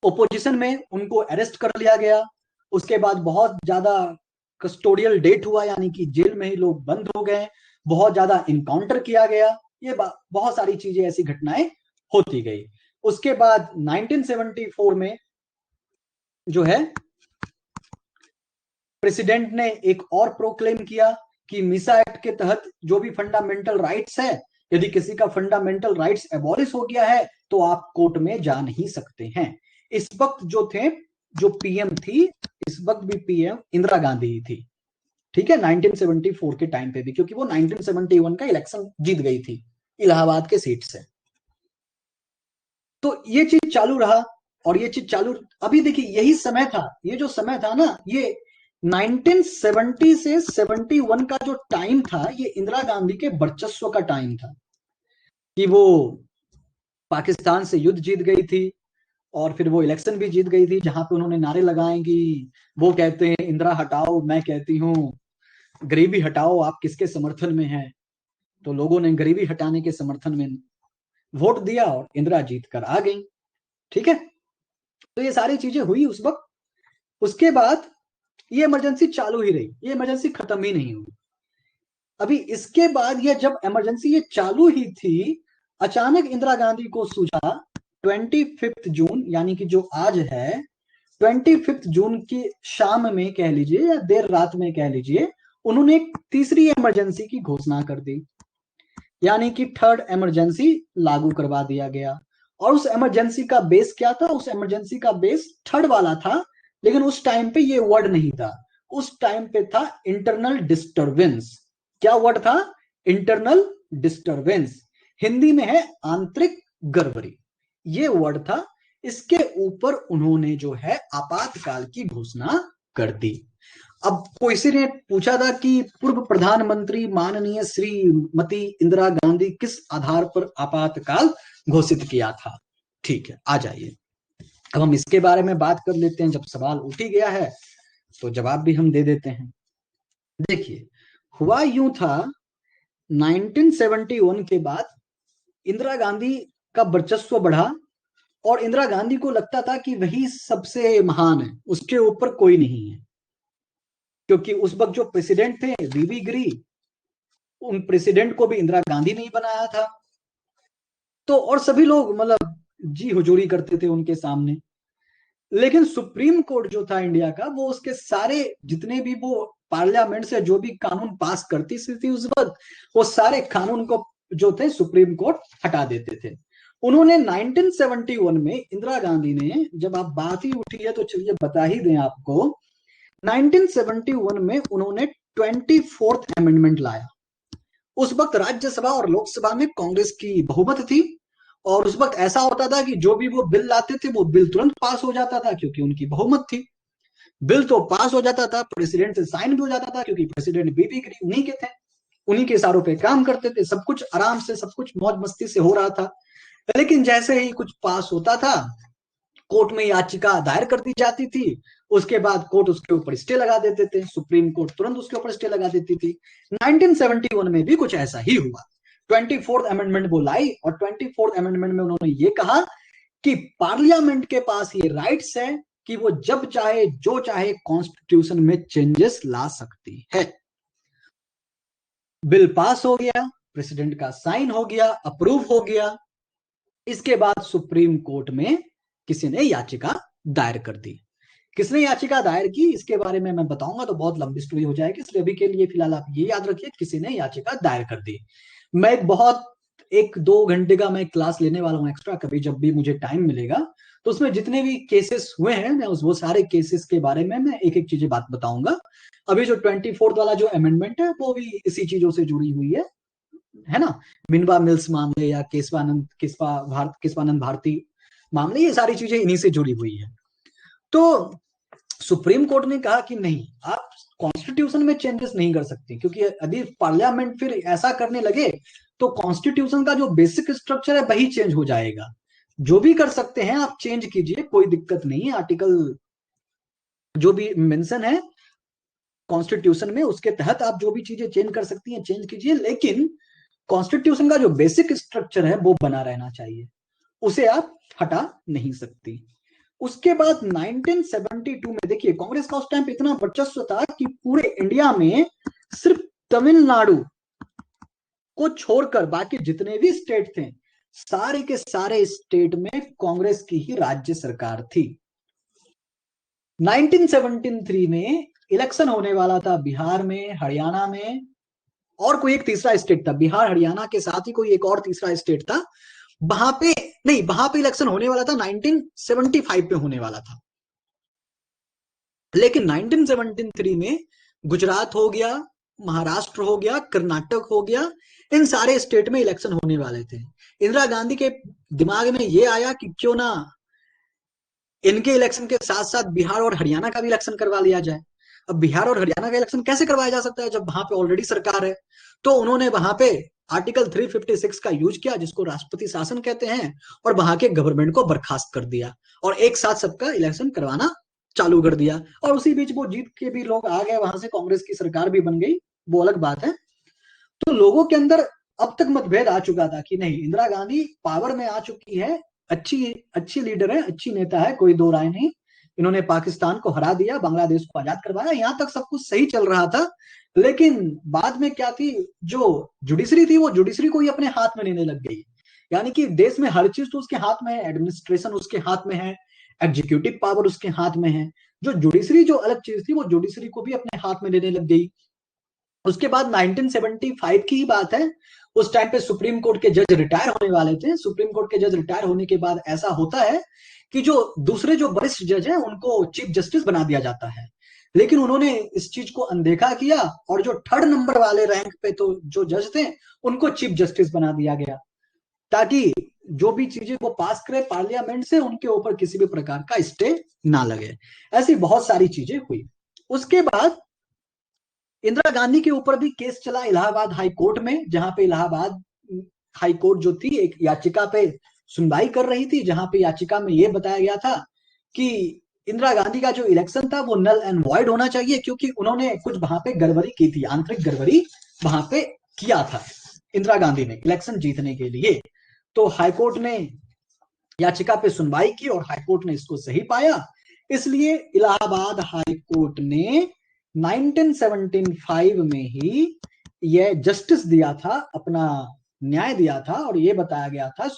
ओपोजिशन में उनको अरेस्ट कर लिया गया। उसके बाद बहुत ज्यादा कस्टोडियल डेट हुआ, यानी कि जेल में ही लोग बंद हो गए, बहुत ज्यादा इनकाउंटर किया गया, ये बहुत सारी चीजें, ऐसी घटनाएं होती गई। उसके बाद 1974 में जो है प्रेसिडेंट ने एक और प्रोक्लेम किया कि मीसा एक्ट के तहत जो भी फंडामेंटल राइट्स है, यदि किसी का फंडामेंटल राइट्स एबॉलिश हो गया है तो आप कोर्ट में जा नहीं सकते हैं। इस वक्त जो थे, जो पीएम थी, इस वक्त भी पीएम इंदिरा गांधी ही थी, ठीक है, 1974 के टाइम पे भी, क्योंकि वो 1971 का इलेक्शन जीत गई थी इलाहाबाद के सीट से। तो ये चीज चालू रहा, और ये चीज चालू, अभी देखिए यही समय था, ये जो समय था ना, ये 1970 से 71 का जो टाइम था, ये इंदिरा गांधी के वर्चस्व का टाइम था। कि वो पाकिस्तान से युद्ध जीत गई थी और फिर वो इलेक्शन भी जीत गई थी, जहां पे उन्होंने नारे लगाए कि वो कहते हैं इंदिरा हटाओ, मैं कहती हूँ गरीबी हटाओ, आप किसके समर्थन में हैं? तो लोगों ने गरीबी हटाने के समर्थन में वोट दिया और इंदिरा जीत कर आ गई। ठीक है, तो ये सारी चीजें हुई उस वक्त। उसके बाद ये इमरजेंसी चालू ही रही, ये इमरजेंसी खत्म ही नहीं हुई। अभी इसके बाद ये जब इमरजेंसी ये चालू ही थी, अचानक इंदिरा गांधी को सूझा 25 जून, यानी कि जो आज है, 25 जून की शाम में कह लीजिए या देर रात में कह लीजिए, उन्होंने एक तीसरी इमरजेंसी की घोषणा कर दी, यानी कि थर्ड इमरजेंसी लागू करवा दिया गया। और उस इमरजेंसी का बेस क्या था? उस इमरजेंसी का बेस थर्ड वाला था, लेकिन उस टाइम पे ये वर्ड नहीं था। उस टाइम पे था इंटरनल डिस्टरबेंस। क्या वर्ड था? Internal disturbance. हिंदी में है आंतरिक गड़बड़ी, ये वर्ड था। इसके ऊपर उन्होंने जो है आपातकाल की घोषणा कर दी। अब किसी ने पूछा था कि पूर्व प्रधानमंत्री माननीय श्रीमती इंदिरा गांधी किस आधार पर आपातकाल घोषित किया था? ठीक है, आ जाइए, अब हम इसके बारे में बात कर लेते हैं। जब सवाल उठ ही गया है तो जवाब भी हम दे देते हैं। देखिए, हुआ यूं था, 1971 के बाद इंदिरा गांधी का वर्चस्व बढ़ा और इंदिरा गांधी को लगता था कि वही सबसे महान है, उसके ऊपर कोई नहीं है। क्योंकि उस वक्त जो प्रेसिडेंट थे वीवी गिरी, उन प्रेसिडेंट को भी इंदिरा गांधी ने ही बनाया था। तो और सभी लोग मतलब जी हुजूरी करते थे उनके सामने। लेकिन सुप्रीम कोर्ट जो था इंडिया का, वो उसके सारे जितने भी वो पार्लियामेंट से जो भी कानून पास करती थी उस वक्त, वो सारे कानून को जो थे सुप्रीम कोर्ट हटा देते थे। उन्होंने 1971 में इंदिरा गांधी ने, जब आप बात ही उठी है तो चलिए बता ही दें आपको, 1971 में उन्होंने 24th अमेंडमेंट लाया। उस वक्त राज्यसभा और लोकसभा में कांग्रेस की बहुमत थी, और उस वक्त ऐसा होता था कि जो भी वो बिल लाते थे वो बिल तुरंत पास हो जाता था, क्योंकि उनकी बहुमत थी। बिल तो पास हो जाता था, प्रेसिडेंट से साइन भी हो जाता था, क्योंकि प्रेसिडेंट बीबी गिरी उन्हीं के थे, उन्हीं के इशारों पे काम करते थे, सब कुछ आराम से, सब कुछ मौज मस्ती से हो रहा था। लेकिन जैसे ही कुछ पास होता था, कोर्ट में याचिका दायर कर दी जाती थी, उसके बाद कोर्ट उसके ऊपर स्टे लगा देते थे, सुप्रीम कोर्ट तुरंत उसके ऊपर स्टे लगा देती थी। 1971 में भी कुछ ऐसा ही हुआ। 24th अमेंडमेंट वो लाई, और 24th अमेंडमेंट में उन्होंने ये कहा कि पार्लियामेंट के पास ये राइट्स है कि वो जब चाहे जो चाहे कॉन्स्टिट्यूशन में चेंजेस ला सकती है। बिल पास हो गया, प्रेसिडेंट का साइन हो गया, अप्रूव हो गया। इसके बाद सुप्रीम कोर्ट में किसी ने याचिका दायर कर दी। किसने याचिका दायर की इसके बारे में मैं बताऊंगा तो बहुत लंबी स्टोरी हो जाएगी, इसलिए अभी के लिए फिलहाल आप ये याद रखिए, किसी ने याचिका दायर कर दी। मैं एक बहुत 1-2 घंटे का मैं क्लास लेने वाला हूँ एक्स्ट्रा, कभी जब भी मुझे टाइम मिलेगा, तो उसमें जितने भी केसेस हुए हैं मैं वो सारे केसेस के बारे में मैं एक एक चीजें बात बताऊंगा। अभी जो 24th वाला जो अमेंडमेंट है वो भी इसी चीजों से जुड़ी हुई है ना। मिनवा मिल्स मामले या केशवानंद भारती मामले, ये सारी चीजें इन्हीं से जुड़ी हुई है। तो सुप्रीम कोर्ट ने कहा कि नहीं, आप कॉन्स्टिट्यूशन में चेंजेस नहीं कर सकते, क्योंकि यदि पार्लियामेंट फिर ऐसा करने लगे तो कॉन्स्टिट्यूशन का जो बेसिक स्ट्रक्चर है वही चेंज हो जाएगा। जो भी कर सकते हैं आप चेंज कीजिए, कोई दिक्कत नहीं है। आर्टिकल जो भी मेंशन है कॉन्स्टिट्यूशन में, उसके तहत आप जो भी चीजें चेंज कर सकती हैं चेंज कीजिए, लेकिन कॉन्स्टिट्यूशन का जो बेसिक स्ट्रक्चर है वो बना रहना चाहिए, उसे आप हटा नहीं सकती। उसके बाद 1972 में देखिए, कांग्रेस का उस टाइम पे इतना वर्चस्व था कि पूरे इंडिया में सिर्फ तमिलनाडु को छोड़कर बाकी जितने भी स्टेट थे, सारे के सारे स्टेट में कांग्रेस की ही राज्य सरकार थी। 1973 में इलेक्शन होने वाला था बिहार में, हरियाणा में, और कोई एक तीसरा स्टेट था, बिहार हरियाणा के साथ ही कोई एक और तीसरा स्टेट था। वहां पे नहीं, वहां पे इलेक्शन होने वाला था 1975 में होने वाला था। लेकिन 1973 में गुजरात हो गया, महाराष्ट्र हो गया, कर्नाटक हो गया, इन सारे स्टेट में इलेक्शन होने वाले थे। इंदिरा गांधी के दिमाग में ये आया कि क्यों ना इनके इलेक्शन के साथ साथ बिहार और हरियाणा का भी इलेक्शन करवा लिया जाए। अब बिहार और हरियाणा का इलेक्शन कैसे करवाया जा सकता है जब वहां पे ऑलरेडी सरकार है? तो उन्होंने वहां पे आर्टिकल 356 का यूज किया, जिसको राष्ट्रपति शासन कहते हैं, और वहां के गवर्नमेंट को बर्खास्त कर दिया और एक साथ सबका इलेक्शन करवाना चालू कर दिया। और उसी बीच वो जीत के भी लोग आ गए, वहां से कांग्रेस की सरकार भी बन गई, वो अलग बात है। तो लोगों के अंदर अब तक मतभेद आ चुका था कि नहीं, इंदिरा गांधी पावर में आ चुकी है, अच्छी अच्छी लीडर है, अच्छी नेता है, कोई दो राय नहीं। इन्होंने पाकिस्तान को हरा दिया, बांग्लादेश को आजाद करवाया, यहां तक सब कुछ सही चल रहा था। लेकिन बाद में क्या थी, जो जुडिशरी थी वो जुडिशरी को ही अपने हाथ में लेने लग गई। यानी कि देश में हर चीज तो उसके हाथ में है, एडमिनिस्ट्रेशन उसके हाथ में है, एग्जीक्यूटिव पावर उसके हाथ में है। जो जुडिशरी जो अलग चीज थी, वो जुडिशरी को भी अपने हाथ में लेने लग गई। उसके बाद 1975 की ही बात है, उस टाइम पे सुप्रीम कोर्ट के जज रिटायर होने वाले थे। सुप्रीम कोर्ट के जज रिटायर होने के बाद ऐसा होता है कि जो दूसरे जो वरिष्ठ जज हैं उनको चीफ जस्टिस बना दिया जाता है। लेकिन उन्होंने इस चीज को अनदेखा किया और जो थर्ड नंबर वाले रैंक पे तो जो जज थे उनको चीफ जस्टिस बना दिया गया, ताकि जो भी चीजें वो पास करे पार्लियामेंट से, उनके ऊपर किसी भी प्रकार का स्टे ना लगे। ऐसी बहुत सारी चीजें हुई। उसके बाद इंदिरा गांधी के ऊपर भी केस चला इलाहाबाद हाई कोर्ट में, जहां पे इलाहाबाद हाई कोर्ट जो थी एक याचिका पे सुनवाई कर रही थी, जहां पे याचिका में यह बताया गया था कि इंदिरा गांधी का जो इलेक्शन था वो नल एंड वॉइड होना चाहिए, क्योंकि उन्होंने कुछ वहां पे गड़बड़ी की थी, आंतरिक गड़बड़ी वहां पे किया था इंदिरा गांधी ने इलेक्शन जीतने के लिए। तो हाईकोर्ट ने याचिका पे सुनवाई की और हाईकोर्ट ने इसको सही पाया। इसलिए इलाहाबाद हाई कोर्ट ने 1975 में ही यह जस्टिस दिया था, अपना न्याय दिया था, और यह बताया गया था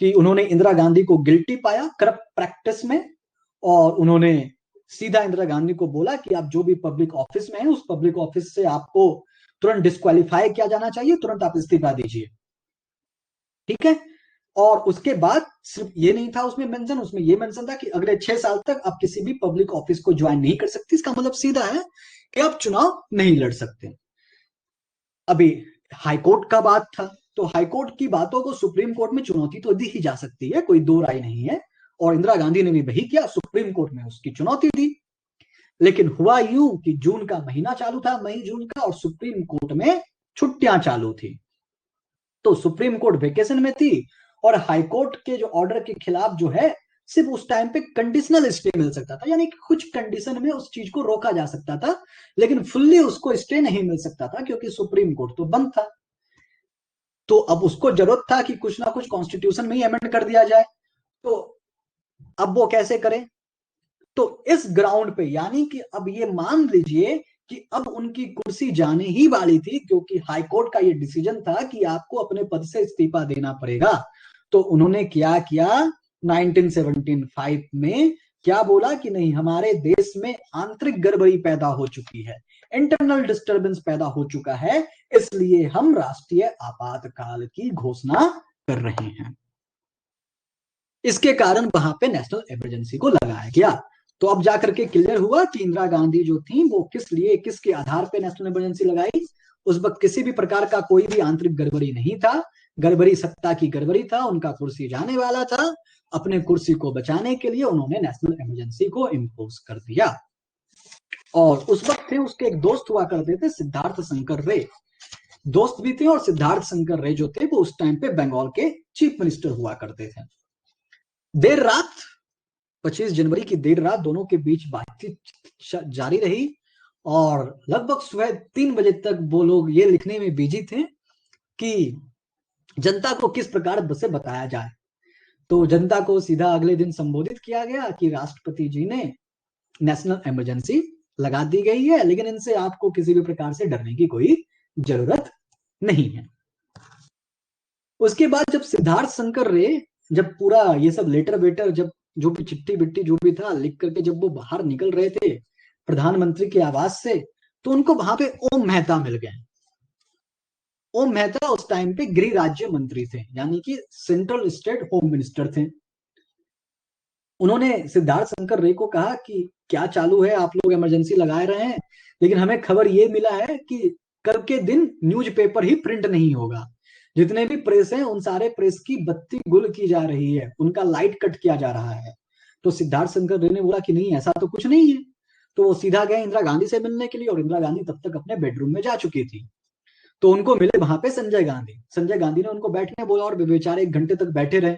कि उन्होंने इंदिरा गांधी को गिल्टी पाया करप्ट प्रैक्टिस में, और उन्होंने सीधा इंदिरा गांधी को बोला कि आप जो भी पब्लिक ऑफिस में है उस पब्लिक ऑफिस से आपको तुरंत डिस्क्वालीफाई किया जाना चाहिए, तुरंत आप इस्तीफा दीजिए। ठीक है। और उसके बाद सिर्फ ये नहीं था उसमें मेंशन, उसमें ये मेंशन था कि अगले 6 साल तक आप किसी भी पब्लिक ऑफिस को ज्वाइन नहीं कर सकते। इसका मतलब सीधा है कि आप चुनाव नहीं लड़ सकते। अभी हाईकोर्ट का बात था, तो हाईकोर्ट की बातों को सुप्रीम कोर्ट में चुनौती तो दी ही जा सकती है, कोई दो राय नहीं है। और इंदिरा गांधी ने भी वही किया, सुप्रीम कोर्ट में उसकी चुनौती दी। लेकिन हुआ यूं कि जून का महीना चालू था, मई जून का, और सुप्रीम कोर्ट में छुट्टियां चालू थी। तो सुप्रीम कोर्ट वेकेशन में थी, और हाईकोर्ट के जो ऑर्डर के खिलाफ जो है सिर्फ उस टाइम पे कंडीशनल स्टे मिल सकता था, यानी कि कुछ कंडीशन में उस चीज को रोका जा सकता था, लेकिन फुल्ली उसको स्टे नहीं मिल सकता था, क्योंकि सुप्रीम कोर्ट तो बंद था। तो अब उसको जरूरत था कि कुछ ना कुछ कॉन्स्टिट्यूशन में ही अमेंड कर दिया जाए। तो अब वो कैसे करें? तो इस ग्राउंड पे, यानी कि अब ये मान लीजिए कि अब उनकी कुर्सी जाने ही वाली थी, क्योंकि हाईकोर्ट का ये डिसीजन था कि आपको अपने पद से इस्तीफा देना पड़ेगा। तो उन्होंने क्या किया, 1975 में क्या बोला कि नहीं, हमारे देश में आंतरिक गड़बड़ी पैदा हो चुकी है, इंटरनल डिस्टरबेंस पैदा हो चुका है, इसलिए हम राष्ट्रीय आपातकाल की घोषणा कर रहे हैं। इसके कारण वहां पे नेशनल इमरजेंसी को लगाया गया। तो अब जाकर के क्लियर हुआ कि इंदिरा गांधी जो थी वो किस लिए, किसके आधार पे नेशनल इमरजेंसी लगाई। उस वक्त किसी भी प्रकार का कोई भी आंतरिक गड़बड़ी नहीं था, गड़बड़ी सत्ता की गड़बड़ी था, उनका कुर्सी जाने वाला था, अपने कुर्सी को बचाने के लिए उन्होंने नेशनल इमरजेंसी को इम्पोज कर दिया। और उस वक्त थे उसके एक दोस्त हुआ करते थे, सिद्धार्थ शंकर रे, दोस्त भी थे। और सिद्धार्थ शंकर रे जो थे वो उस टाइम पे बंगाल के चीफ मिनिस्टर हुआ करते थे। देर रात 25 जनवरी की देर रात दोनों के बीच बातचीत जारी रही, और लगभग सुबह 3 बजे तक वो लोग ये लिखने में बिजी थे कि जनता को किस प्रकार से बताया जाए। तो जनता को सीधा अगले दिन संबोधित किया गया कि राष्ट्रपति जी ने नेशनल इमरजेंसी लगा दी गई है, लेकिन इनसे आपको किसी भी प्रकार से डरने की कोई जरूरत नहीं है। उसके बाद जब सिद्धार्थ शंकर रे, जब पूरा ये सब लेटर वेटर, जब जो भी चिट्ठी बिट्टी जो भी था लिख करके जब वो बाहर निकल रहे थे प्रधानमंत्री के आवास से, तो उनको वहां पे ओम मेहता मिल गए। ओम मेहता उस टाइम पे गृह राज्य मंत्री थे, यानी कि सेंट्रल स्टेट होम मिनिस्टर थे। उन्होंने सिद्धार्थ शंकर रे को कहा कि क्या चालू है, आप लोग इमरजेंसी लगाए रहे हैं, लेकिन हमें खबर ये मिला है कि कल के दिन न्यूज़पेपर ही प्रिंट नहीं होगा, जितने भी प्रेस हैं उन सारे प्रेस की बत्ती गुल की जा रही है, उनका लाइट कट किया जा रहा है। तो सिद्धार्थ शंकर रे ने बोला कि नहीं, ऐसा तो कुछ नहीं है। तो वो सीधा गए इंदिरा गांधी से मिलने के लिए, और इंदिरा गांधी तब तक अपने बेडरूम में जा चुकी थी। तो उनको मिले वहां पे संजय गांधी ने उनको बैठने बोला और बेचारे 1 घंटे तक बैठे रहे।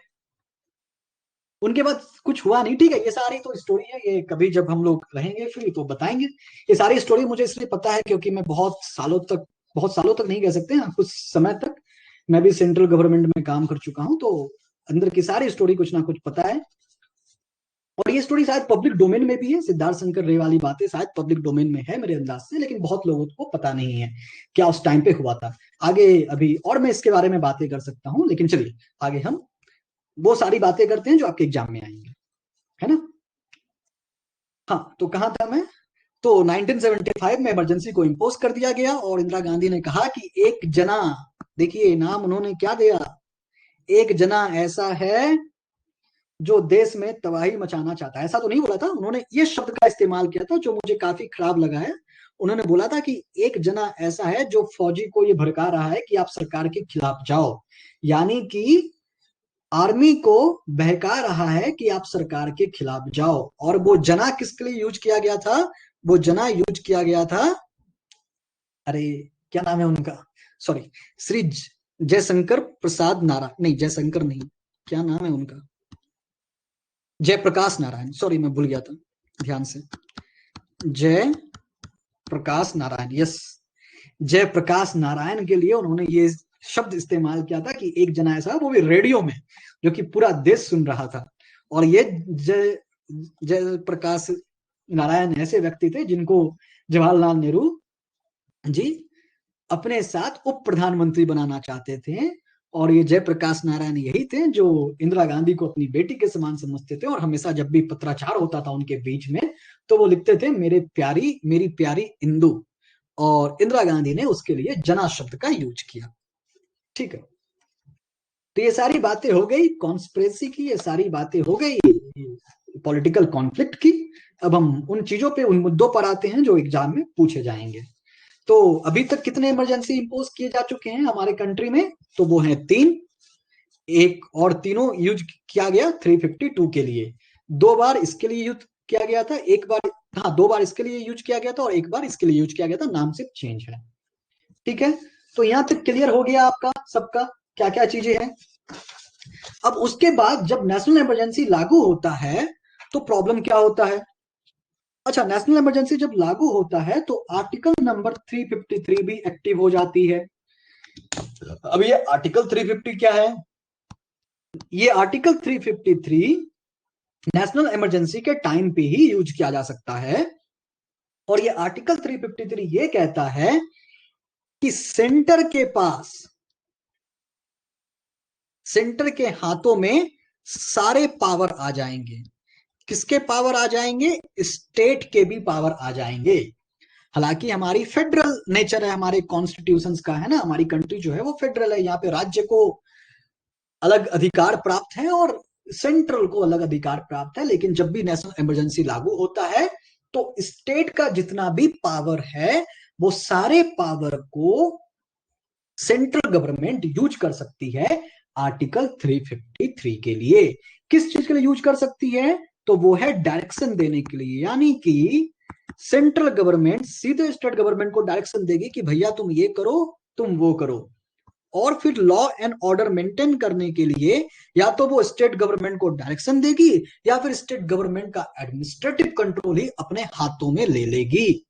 उनके बाद कुछ हुआ नहीं। ठीक है, ये सारी तो स्टोरी है, ये कभी जब हम लोग रहेंगे फ्री तो बताएंगे। ये सारी स्टोरी मुझे इसलिए पता है क्योंकि मैं बहुत सालों तक नहीं कह सकते हैं, कुछ समय तक मैं भी सेंट्रल गवर्नमेंट में काम कर चुका हूं, तो अंदर की सारी स्टोरी कुछ ना कुछ पता है। और ये स्टोरी शायद पब्लिक डोमेन में भी है, सिद्धार्थ शंकर रे वाली बातें शायद पब्लिक डोमेन में है मेरे अंदाज से, लेकिन बहुत लोगों को पता नहीं है क्या उस टाइम पे हुआ था। आगे अभी और मैं इसके बारे में बातें कर सकता हूँ, लेकिन चलिए आगे हम वो सारी बातें करते हैं जो आपके एग्जाम में आएंगे, है ना। हाँ, तो कहाँ था मैं। तो 1975 में इमरजेंसी को इम्पोज कर दिया गया और इंदिरा गांधी ने कहा कि एक जना, देखिए नाम उन्होंने क्या दिया, एक जना ऐसा है जो देश में तबाही मचाना चाहता है। ऐसा तो नहीं बोला था उन्होंने, ये शब्द का इस्तेमाल किया था जो मुझे काफी खराब लगा है। उन्होंने बोला था कि एक जना ऐसा है जो फौजी को ये भड़का रहा है कि आप सरकार के खिलाफ जाओ, यानी कि आर्मी को बहका रहा है कि आप सरकार के खिलाफ जाओ। और वो जना किसके लिए यूज किया गया था, वो जना यूज किया गया था, अरे क्या नाम है उनका, सॉरी, श्री जयशंकर प्रसाद नारायण, नहीं जयशंकर नहीं, क्या नाम है उनका, जयप्रकाश नारायण, सॉरी मैं भूल गया था ध्यान से, जय प्रकाश नारायण, यस, जयप्रकाश नारायण के लिए उन्होंने ये शब्द इस्तेमाल किया था कि एक जना ऐसा, वो भी रेडियो में, जो कि पूरा देश सुन रहा था। और ये जय प्रकाश नारायण ऐसे व्यक्ति थे जिनको जवाहरलाल नेहरू जी अपने साथ उप प्रधानमंत्री बनाना चाहते थे। और ये जयप्रकाश नारायण यही थे जो इंदिरा गांधी को अपनी बेटी के समान समझते थे, और हमेशा जब भी पत्राचार होता था उनके बीच में तो वो लिखते थे मेरी प्यारी इंदु, और इंदिरा गांधी ने उसके लिए जना शब्द का यूज किया। ठीक है, तो ये सारी बातें हो गई कॉन्स्पिरेसी की, ये सारी बातें हो गई पॉलिटिकल कॉन्फ्लिक्ट की। अब हम उन चीजों पे, उन मुद्दों पर आते हैं जो एग्जाम में पूछे जाएंगे। तो अभी तक कितने इमरजेंसी इंपोज किए जा चुके हैं हमारे कंट्री में, तो वो हैं 3, एक और तीनों यूज किया गया 352 के लिए, 2 बार इसके लिए यूज किया गया था, एक बार, हाँ 2 बार इसके लिए यूज किया गया था और एक बार इसके लिए यूज किया गया था, नाम सिर्फ चेंज है। ठीक है, तो यहां तक क्लियर हो गया आपका सबका क्या क्या चीजें हैं। अब उसके बाद जब नेशनल इमरजेंसी लागू होता है तो प्रॉब्लम क्या होता है। अच्छा, नेशनल इमरजेंसी जब लागू होता है तो आर्टिकल नंबर 353 भी एक्टिव हो जाती है। अब ये आर्टिकल 350 क्या है, ये आर्टिकल 353 नेशनल इमरजेंसी के टाइम पे ही यूज किया जा सकता है। और ये आर्टिकल 353 ये कहता है कि सेंटर के हाथों में सारे पावर आ जाएंगे। किसके पावर आ जाएंगे, स्टेट के भी पावर आ जाएंगे। हालांकि हमारी फेडरल नेचर है हमारे कॉन्स्टिट्यूशंस का, है ना, हमारी कंट्री जो है वो फेडरल है, यहाँ पे राज्य को अलग अधिकार प्राप्त है और सेंट्रल को अलग अधिकार प्राप्त है। लेकिन जब भी नेशनल इमरजेंसी लागू होता है तो स्टेट का जितना भी पावर है वो सारे पावर को सेंट्रल गवर्नमेंट यूज कर सकती है आर्टिकल 353 के लिए। किस चीज के लिए यूज कर सकती है, तो वो है डायरेक्शन देने के लिए, यानी कि सेंट्रल गवर्नमेंट सीधे स्टेट गवर्नमेंट को डायरेक्शन देगी कि भैया तुम ये करो, तुम वो करो। और फिर लॉ एंड ऑर्डर मेंटेन करने के लिए या तो वो स्टेट गवर्नमेंट को डायरेक्शन देगी या फिर स्टेट गवर्नमेंट का एडमिनिस्ट्रेटिव कंट्रोल ही अपने हाथों में ले लेगी।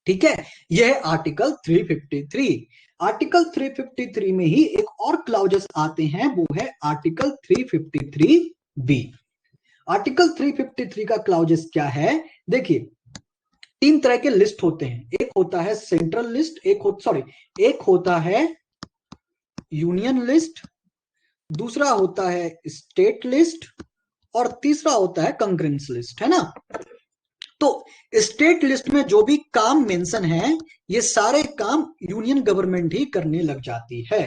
ठीक है, यह है आर्टिकल 353। आर्टिकल 353 में ही एक और क्लाउजेस आते हैं, वो है आर्टिकल 353 बी। आर्टिकल 353 का क्लाउजेस क्या है, देखिए 3 तरह के लिस्ट होते हैं, एक होता है सेंट्रल लिस्ट, एक होता है यूनियन लिस्ट, दूसरा होता है स्टेट लिस्ट और तीसरा होता है कंकरेंस लिस्ट, है ना। तो स्टेट लिस्ट में जो भी काम मेंशन है ये सारे काम यूनियन गवर्नमेंट ही करने लग जाती है।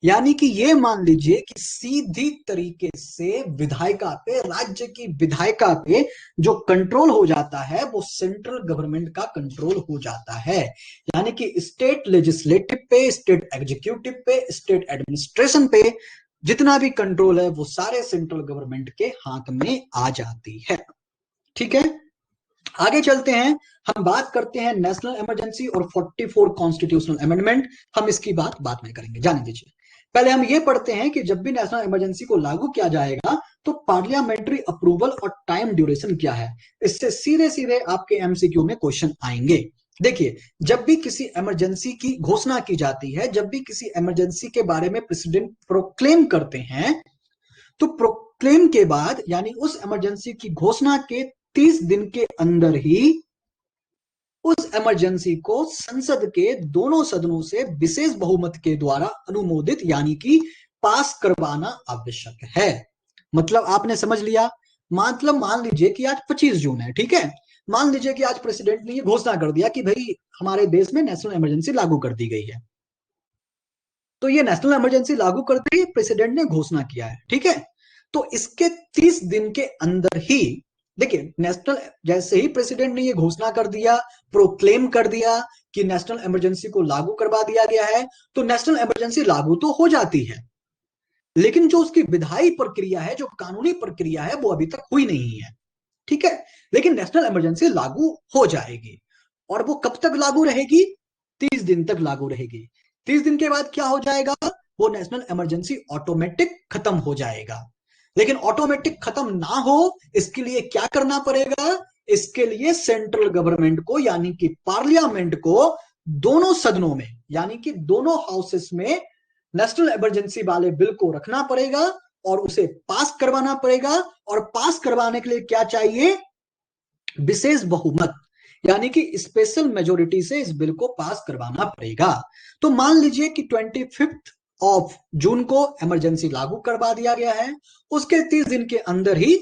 यानी कि ये मान लीजिए कि सीधी तरीके से विधायिका पे, राज्य की विधायिका पे जो कंट्रोल हो जाता है वो सेंट्रल गवर्नमेंट का कंट्रोल हो जाता है। यानी कि स्टेट लेजिस्लेटिव पे, स्टेट एग्जीक्यूटिव पे, स्टेट एडमिनिस्ट्रेशन पे जितना भी कंट्रोल है वो सारे सेंट्रल गवर्नमेंट के हाथ में आ जाती है। ठीक है, आगे चलते हैं, हम बात करते हैं नेशनल इमरजेंसी और 44 कॉन्स्टिट्यूशनल अमेंडमेंट। हम इसकी बात बाद में करेंगे, जाने दीजिए। पहले हम ये पढ़ते हैं कि जब भी नेशनल इमरजेंसी को लागू किया जाएगा तो पार्लियामेंट्री अप्रूवल और टाइम ड्यूरेशन क्या है। इससे सीधे सीधे आपके एमसीक्यू में क्वेश्चन आएंगे। देखिए, जब भी किसी इमरजेंसी की घोषणा की जाती है, जब भी किसी इमरजेंसी के बारे में प्रेसिडेंट प्रोक्लेम करते हैं, तो प्रोक्लेम के बाद यानी उस इमरजेंसी की घोषणा के 30 दिन के अंदर ही उस इमरजेंसी को संसद के दोनों सदनों से विशेष बहुमत के द्वारा अनुमोदित यानी कि पास करवाना आवश्यक है। मतलब आपने समझ लिया। मतलब मान लीजिए कि आज 25 जून है, ठीक है। मान लीजिए कि आज प्रेसिडेंट ने ये घोषणा कर दिया कि भाई हमारे देश में नेशनल इमरजेंसी लागू कर दी गई है। तो ये नेशनल इमरजेंसी लागू कर दी, प्रेसिडेंट ने घोषणा किया है, ठीक है। तो इसके 30 दिन के अंदर ही, देखिए, नेशनल जैसे ही प्रेसिडेंट ने ये घोषणा कर दिया, प्रोक्लेम कर दिया कि नेशनल इमरजेंसी को लागू करवा दिया गया है, तो नेशनल इमरजेंसी लागू तो हो जाती है, लेकिन जो उसकी विधायी प्रक्रिया है, जो कानूनी प्रक्रिया है, वो अभी तक हुई नहीं है, ठीक है। लेकिन नेशनल इमरजेंसी लागू हो जाएगी। और वो कब तक लागू रहेगी? 30 दिन तक लागू रहेगी। 30 दिन के बाद क्या हो जाएगा? वो नेशनल इमरजेंसी ऑटोमेटिक खत्म हो जाएगा। लेकिन ऑटोमेटिक खत्म ना हो, इसके लिए क्या करना पड़ेगा? इसके लिए सेंट्रल गवर्नमेंट को यानी कि पार्लियामेंट को दोनों सदनों में यानी कि दोनों हाउसेस में नेशनल इमरजेंसी वाले बिल को रखना पड़ेगा और उसे पास करवाना पड़ेगा। और पास करवाने के लिए क्या चाहिए? विशेष बहुमत यानी कि स्पेशल मेजोरिटी से इस बिल को पास करवाना पड़ेगा। तो मान लीजिए कि 25 जून को इमरजेंसी लागू करवा दिया गया है, उसके 30 दिन के अंदर ही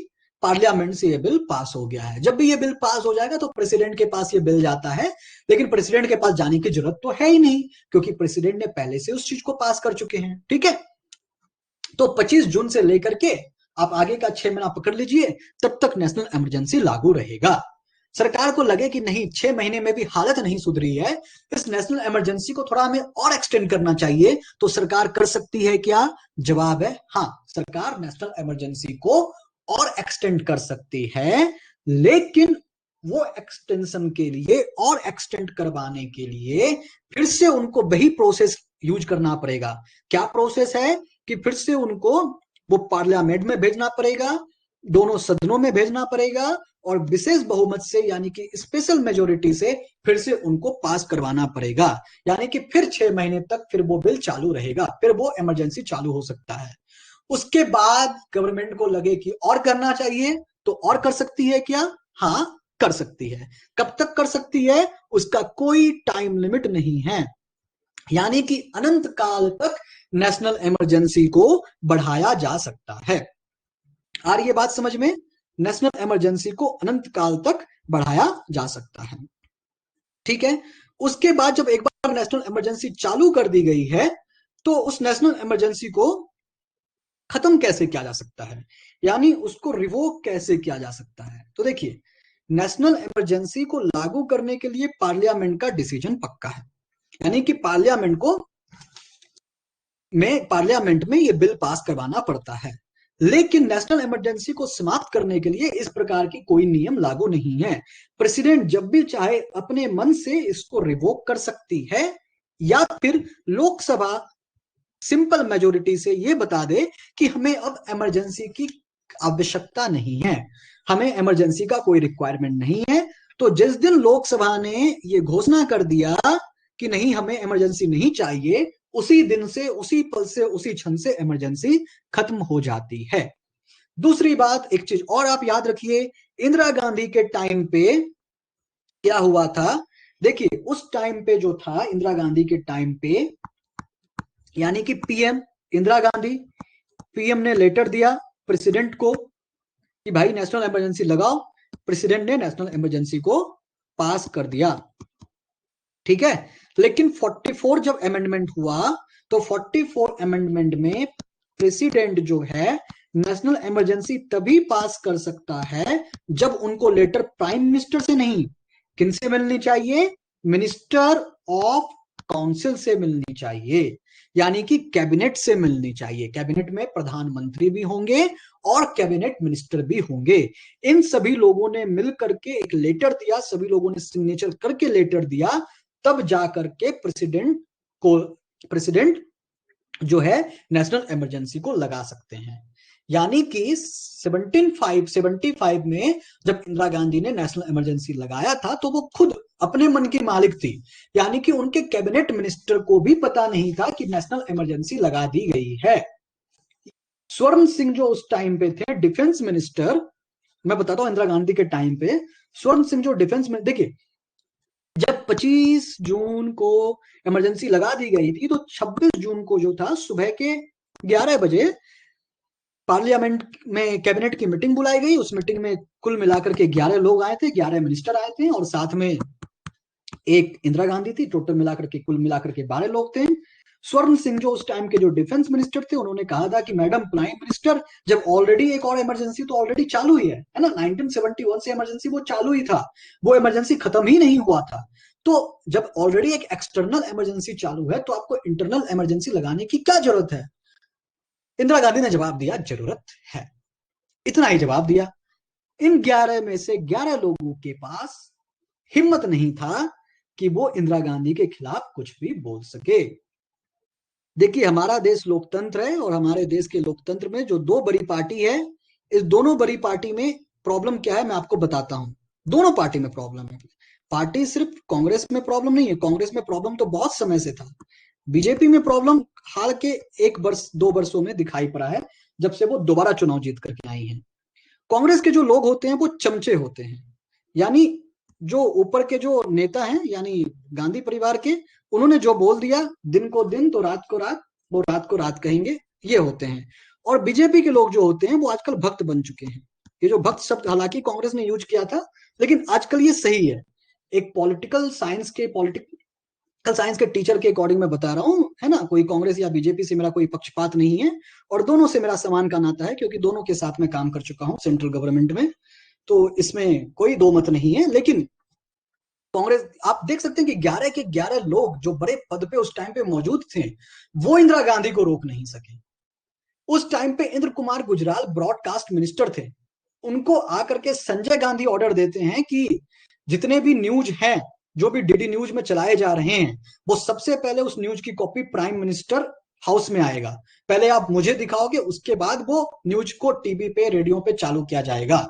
पार्लियामेंट से ये बिल पास हो गया है। जब भी ये बिल पास हो जाएगा तो प्रेसिडेंट के पास ये बिल जाता है, लेकिन प्रेसिडेंट के पास जाने की जरूरत तो है ही नहीं, क्योंकि प्रेसिडेंट ने पहले से उस चीज को पास कर चुके हैं, ठीक है। तो 25 जून से लेकर के आप आगे का 6 महीना पकड़ लीजिए, तब तक नेशनल इमरजेंसी लागू रहेगा। सरकार को लगे कि नहीं, 6 महीने में भी हालत नहीं सुधरी है, इस नेशनल इमरजेंसी को थोड़ा हमें और एक्सटेंड करना चाहिए, तो सरकार कर सकती है क्या? जवाब है हाँ, सरकार नेशनल इमरजेंसी को और एक्सटेंड कर सकती है। लेकिन वो एक्सटेंशन के लिए और एक्सटेंड करवाने के लिए फिर से उनको वही प्रोसेस यूज करना पड़ेगा। क्या प्रोसेस है? कि फिर से उनको वो पार्लियामेंट में भेजना पड़ेगा, दोनों सदनों में भेजना पड़ेगा और विशेष बहुमत से यानी कि स्पेशल मेजोरिटी से फिर से उनको पास करवाना पड़ेगा। यानी कि फिर 6 महीने तक फिर वो बिल चालू रहेगा, फिर वो इमरजेंसी चालू हो सकता है। उसके बाद गवर्नमेंट को लगे कि और करना चाहिए तो और कर सकती है क्या? हाँ, कर सकती है। कब तक कर सकती है? उसका कोई टाइम लिमिट नहीं है, यानी कि अनंत काल तक नेशनल इमरजेंसी को बढ़ाया जा सकता है। आ रही है बात समझ में? नेशनल इमरजेंसी को अनंत काल तक बढ़ाया जा सकता है, ठीक है। उसके बाद जब एक बार नेशनल इमरजेंसी चालू कर दी गई है, तो उस नेशनल इमरजेंसी को खत्म कैसे किया जा सकता है, यानी उसको रिवोक कैसे किया जा सकता है। तो देखिए, नेशनल इमरजेंसी को लागू करने के लिए पार्लियामेंट का डिसीजन पक्का है, यानी कि पार्लियामेंट में ये बिल पास करवाना पड़ता है। लेकिन नेशनल इमरजेंसी को समाप्त करने के लिए इस प्रकार की कोई नियम लागू नहीं है। प्रेसिडेंट जब भी चाहे अपने मन से इसको रिवोक कर सकती है, या फिर लोकसभा सिंपल मेजोरिटी से ये बता दे कि हमें अब इमरजेंसी की आवश्यकता नहीं है, हमें इमरजेंसी का कोई रिक्वायरमेंट नहीं है। तो जिस दिन लोकसभा ने ये घोषणा कर दिया कि नहीं, हमें इमरजेंसी नहीं चाहिए, उसी दिन से, उसी पल से, उसी क्षण से इमरजेंसी खत्म हो जाती है। दूसरी बात, एक चीज और आप याद रखिए, इंदिरा गांधी के टाइम पे क्या हुआ था। देखिए, उस टाइम पे जो था, इंदिरा गांधी के टाइम पे यानी कि पीएम इंदिरा गांधी, पीएम ने लेटर दिया प्रेसिडेंट को कि भाई नेशनल इमरजेंसी लगाओ। प्रेसिडेंट ने नेशनल इमरजेंसी को पास कर दिया, ठीक है। लेकिन 44 जब अमेंडमेंट हुआ, तो 44 अमेंडमेंट में प्रेसिडेंट जो है नेशनल इमरजेंसी तभी पास कर सकता है जब उनको लेटर प्राइम मिनिस्टर से नहीं, किनसे मिलनी चाहिए? मिनिस्टर ऑफ काउंसिल से मिलनी चाहिए, यानी कि कैबिनेट से मिलनी चाहिए। कैबिनेट में प्रधानमंत्री भी होंगे और कैबिनेट मिनिस्टर भी होंगे। इन सभी लोगों ने मिल करके एक लेटर दिया, सभी लोगों ने सिग्नेचर करके लेटर दिया, तब जाकर के प्रेसिडेंट जो है नेशनल इमरजेंसी को लगा सकते हैं। यानी कि 75 में जब इंदिरा गांधी ने नेशनल इमरजेंसी लगाया था तो वो खुद अपने मन की मालिक थी, यानी कि उनके कैबिनेट मिनिस्टर को भी पता नहीं था कि नेशनल इमरजेंसी लगा दी गई है। स्वर्ण सिंह जो उस टाइम पे थे डिफेंस मिनिस्टर, मैं बताता हूं इंदिरा गांधी के टाइम पे स्वर्ण सिंह जो डिफेंस में, देखिए जब 25 जून को इमरजेंसी लगा दी गई थी तो 26 जून को जो था सुबह के 11 बजे पार्लियामेंट में कैबिनेट की मीटिंग बुलाई गई। उस मीटिंग में कुल मिलाकर के 11 लोग आए थे, 11 मिनिस्टर आए थे और साथ में एक इंदिरा गांधी थी। टोटल मिलाकर के कुल मिलाकर के 12 लोग थे। स्वर्ण सिंह जो उस टाइम के जो डिफेंस मिनिस्टर थे, उन्होंने कहा था कि मैडम प्राइम मिनिस्टर, जब ऑलरेडी एक और इमरजेंसी तो ऑलरेडी चालू ही है ना, 1971 से इमरजेंसी वो चालू ही था, वो इमरजेंसी खत्म ही नहीं हुआ था। तो जब ऑलरेडी एक एक्सटर्नल इमरजेंसी चालू है तो आपको इंटरनल इमरजेंसी लगाने की क्या जरूरत है? इंदिरा गांधी ने जवाब दिया, जरूरत है। इतना ही जवाब दिया। इन 11 में से 11 लोगों के पास हिम्मत नहीं था कि वो इंदिरा गांधी के खिलाफ कुछ भी बोल सके। देखिए हमारा देश लोकतंत्र है और हमारे देश के लोकतंत्र में जो दो बड़ी पार्टी है, इस दोनों बड़ी पार्टी में प्रॉब्लम क्या है मैं आपको बताता हूं। दोनों पार्टी में प्रॉब्लम है। पार्टी सिर्फ कांग्रेस में प्रॉब्लम नहीं है, कांग्रेस में प्रॉब्लम तो बहुत समय से था। बीजेपी में प्रॉब्लम हाल के 1 वर्ष 2 वर्षों में दिखाई पड़ा है, जब से वो दोबारा चुनाव जीत करके आई है। कांग्रेस के जो लोग होते हैं वो चमचे होते हैं, यानी जो ऊपर के जो नेता हैं, यानी गांधी परिवार के, उन्होंने जो बोल दिया दिन को दिन तो रात को रात, वो रात को रात कहेंगे, ये होते हैं। और बीजेपी के लोग जो होते हैं वो आजकल भक्त बन चुके हैं। ये जो भक्त शब्द हालांकि कांग्रेस ने यूज किया था, लेकिन आजकल ये सही है। एक पॉलिटिकल साइंस के टीचर के अकॉर्डिंग मैं बता रहा हूं, है ना, कोई कांग्रेस या बीजेपी से मेरा कोई पक्षपात नहीं है और दोनों से मेरा समान का नाता है, क्योंकि दोनों के साथ में काम कर चुका हूं सेंट्रल गवर्नमेंट में, तो इसमें कोई दो मत नहीं है। लेकिन कांग्रेस, आप देख सकते हैं कि 11 के 11 लोग जो बड़े पद पे उस टाइम पे मौजूद थे, वो इंदिरा गांधी को रोक नहीं सके। उस टाइम पे इंद्र कुमार गुजराल ब्रॉडकास्ट मिनिस्टर थे। उनको आकर के संजय गांधी ऑर्डर देते हैं कि जितने भी न्यूज हैं, जो भी डीडी न्यूज में चलाए जा रहे हैं, वो सबसे पहले उस न्यूज की कॉपी प्राइम मिनिस्टर हाउस में आएगा। पहले आप मुझे दिखाओगे, उसके बाद वो न्यूज को टीवी पे रेडियो पे चालू किया जाएगा।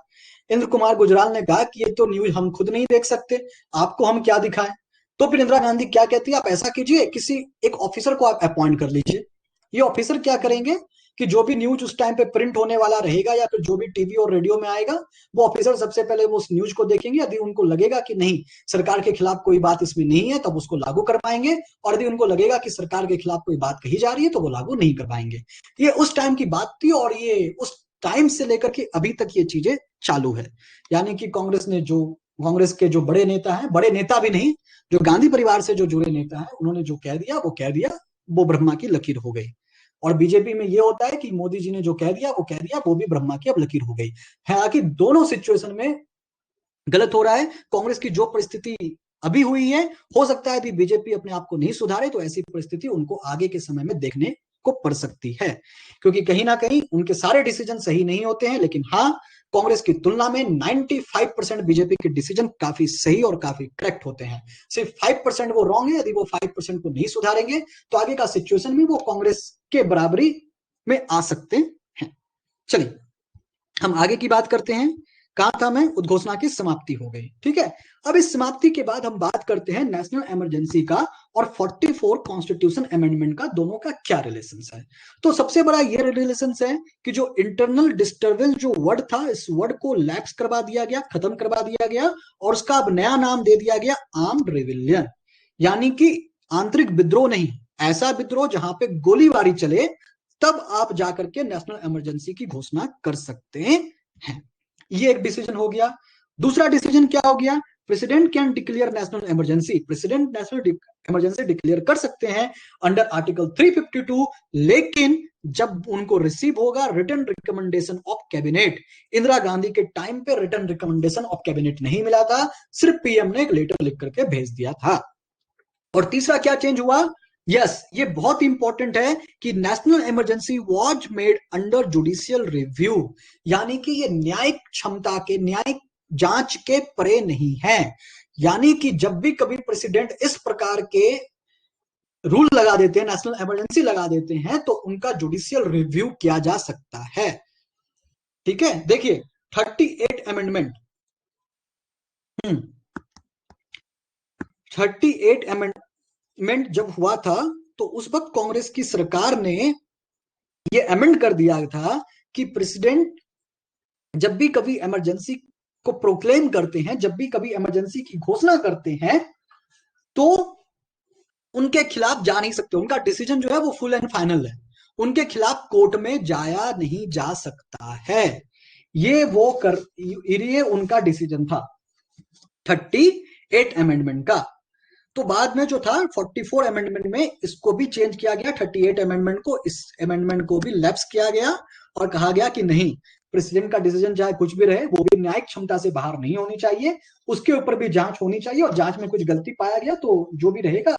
इंद्र कुमार गुजराल ने कहा कि ये तो न्यूज हम खुद नहीं देख सकते, आपको हम क्या दिखाएं। तो फिर इंदिरा गांधी क्या कहती है, आप ऐसा कीजिए, किसी एक ऑफिसर को आप अपॉइंट कर लीजिए। ये ऑफिसर क्या करेंगे कि जो भी न्यूज उस टाइम पे प्रिंट होने वाला रहेगा या फिर जो भी टीवी और रेडियो में आएगा, वो ऑफिसर सबसे पहले वो उस न्यूज को देखेंगे। यदि उनको लगेगा कि नहीं, सरकार के खिलाफ कोई बात इसमें नहीं है, तब उसको लागू कर पाएंगे, और यदि उनको लगेगा कि सरकार के खिलाफ कोई बात कही जा रही है तो वो लागू नहीं कर पाएंगे। ये उस टाइम की बात थी और ये उस टाइम से लेकर के अभी तक ये चीजें चालू है। यानी कि कांग्रेस के जो बड़े नेता हैं, बड़े नेता भी नहीं, जो गांधी परिवार से जो जुड़े नेता हैं, उन्होंने जो कह दिया वो कह दिया, वो ब्रह्मा की लकीर हो गई। और बीजेपी में ये होता है कि मोदी जी ने जो कह दिया वो कह दिया, वो भी ब्रह्मा की अब लकीर हो गई। हालांकि दोनों सिचुएशन में गलत हो रहा है। कांग्रेस की जो परिस्थिति अभी हुई है, हो सकता है कि बीजेपी अपने आप को नहीं सुधारे तो ऐसी परिस्थिति उनको आगे के समय में देखने को पड़ सकती है, क्योंकि कहीं ना कहीं उनके सारे डिसीजन सही नहीं होते हैं। लेकिन हाँ, कांग्रेस की तुलना में 95% बीजेपी के डिसीजन काफी सही और काफी करेक्ट होते हैं। सिर्फ 5% वो रॉन्ग है। यदि वो 5% को नहीं सुधारेंगे तो आगे का सिचुएशन में वो कांग्रेस के बराबरी में आ सकते हैं। चलिए हम आगे की बात करते हैं। कहा था मैं, उद्घोषणा की समाप्ति हो गई, ठीक है। अब इस समाप्ति के बाद हम बात करते हैं नेशनल इमरजेंसी का और 44 कॉन्स्टिट्यूशन अमेंडमेंट का, दोनों का क्या रिलेशन है। तो सबसे बड़ा ये रिलेशन है कि जो इंटरनल डिस्टर्बेंस जो वर्ड था, इस वर्ड को लैप्स करवा दिया गया, खत्म करवा दिया गया, और उसका अब नया नाम दे दिया गया आर्म्ड रिविलियन। यानी कि आंतरिक विद्रोह नहीं, ऐसा विद्रोह जहां पे गोलीबारी चले, तब आप जाकर के नेशनल इमरजेंसी की घोषणा कर सकते हैं। ये एक डिसीजन हो गया। दूसरा डिसीजन क्या हो गया, president can declare national emergency. President national emergency declare कर सकते हैं अंडर आर्टिकल 352, लेकिन जब उनको रिसीव होगा written recommendation of cabinet. Indira Gandhi के टाइम पे रिटन रिकमेंडेशन ऑफ कैबिनेट नहीं मिला था, सिर्फ पीएम ने एक लेटर लिख करके भेज दिया था। और तीसरा क्या चेंज हुआ, यस ये बहुत इंपॉर्टेंट है कि national emergency was made under judicial review, यानी कि ये न्यायिक क्षमता के, न्यायिक जांच के परे नहीं है। यानी कि जब भी कभी प्रेसिडेंट इस प्रकार के रूल लगा देते हैं, नेशनल इमरजेंसी लगा देते हैं, तो उनका जुडिशियल रिव्यू किया जा सकता है। ठीक है, देखिए 38 अमेंडमेंट 38 अमेंडमेंट जब हुआ था तो उस वक्त कांग्रेस की सरकार ने ये अमेंड कर दिया था कि प्रेसिडेंट जब भी कभी इमरजेंसी को प्रोक्लेम करते हैं, जब भी कभी इमरजेंसी की घोषणा करते हैं, तो उनके खिलाफ जा नहीं सकते, उनका डिसीजन जो है वो फुल एंड फाइनल है, उनके खिलाफ कोर्ट में जाया नहीं जा सकता है। ये उनका डिसीजन था 38 अमेंडमेंट का। तो बाद में जो था 44 अमेंडमेंट में इसको भी चेंज किया गया, 38 अमेंडमेंट को, इस अमेंडमेंट को भी लैप्स किया गया और कहा गया कि नहीं, प्रेसिडेंट का डिसीजन चाहे कुछ भी रहे वो भी न्यायिक क्षमता से बाहर नहीं होनी चाहिए, उसके ऊपर भी जांच होनी चाहिए, और जांच में कुछ गलती पाया गया तो जो भी रहेगा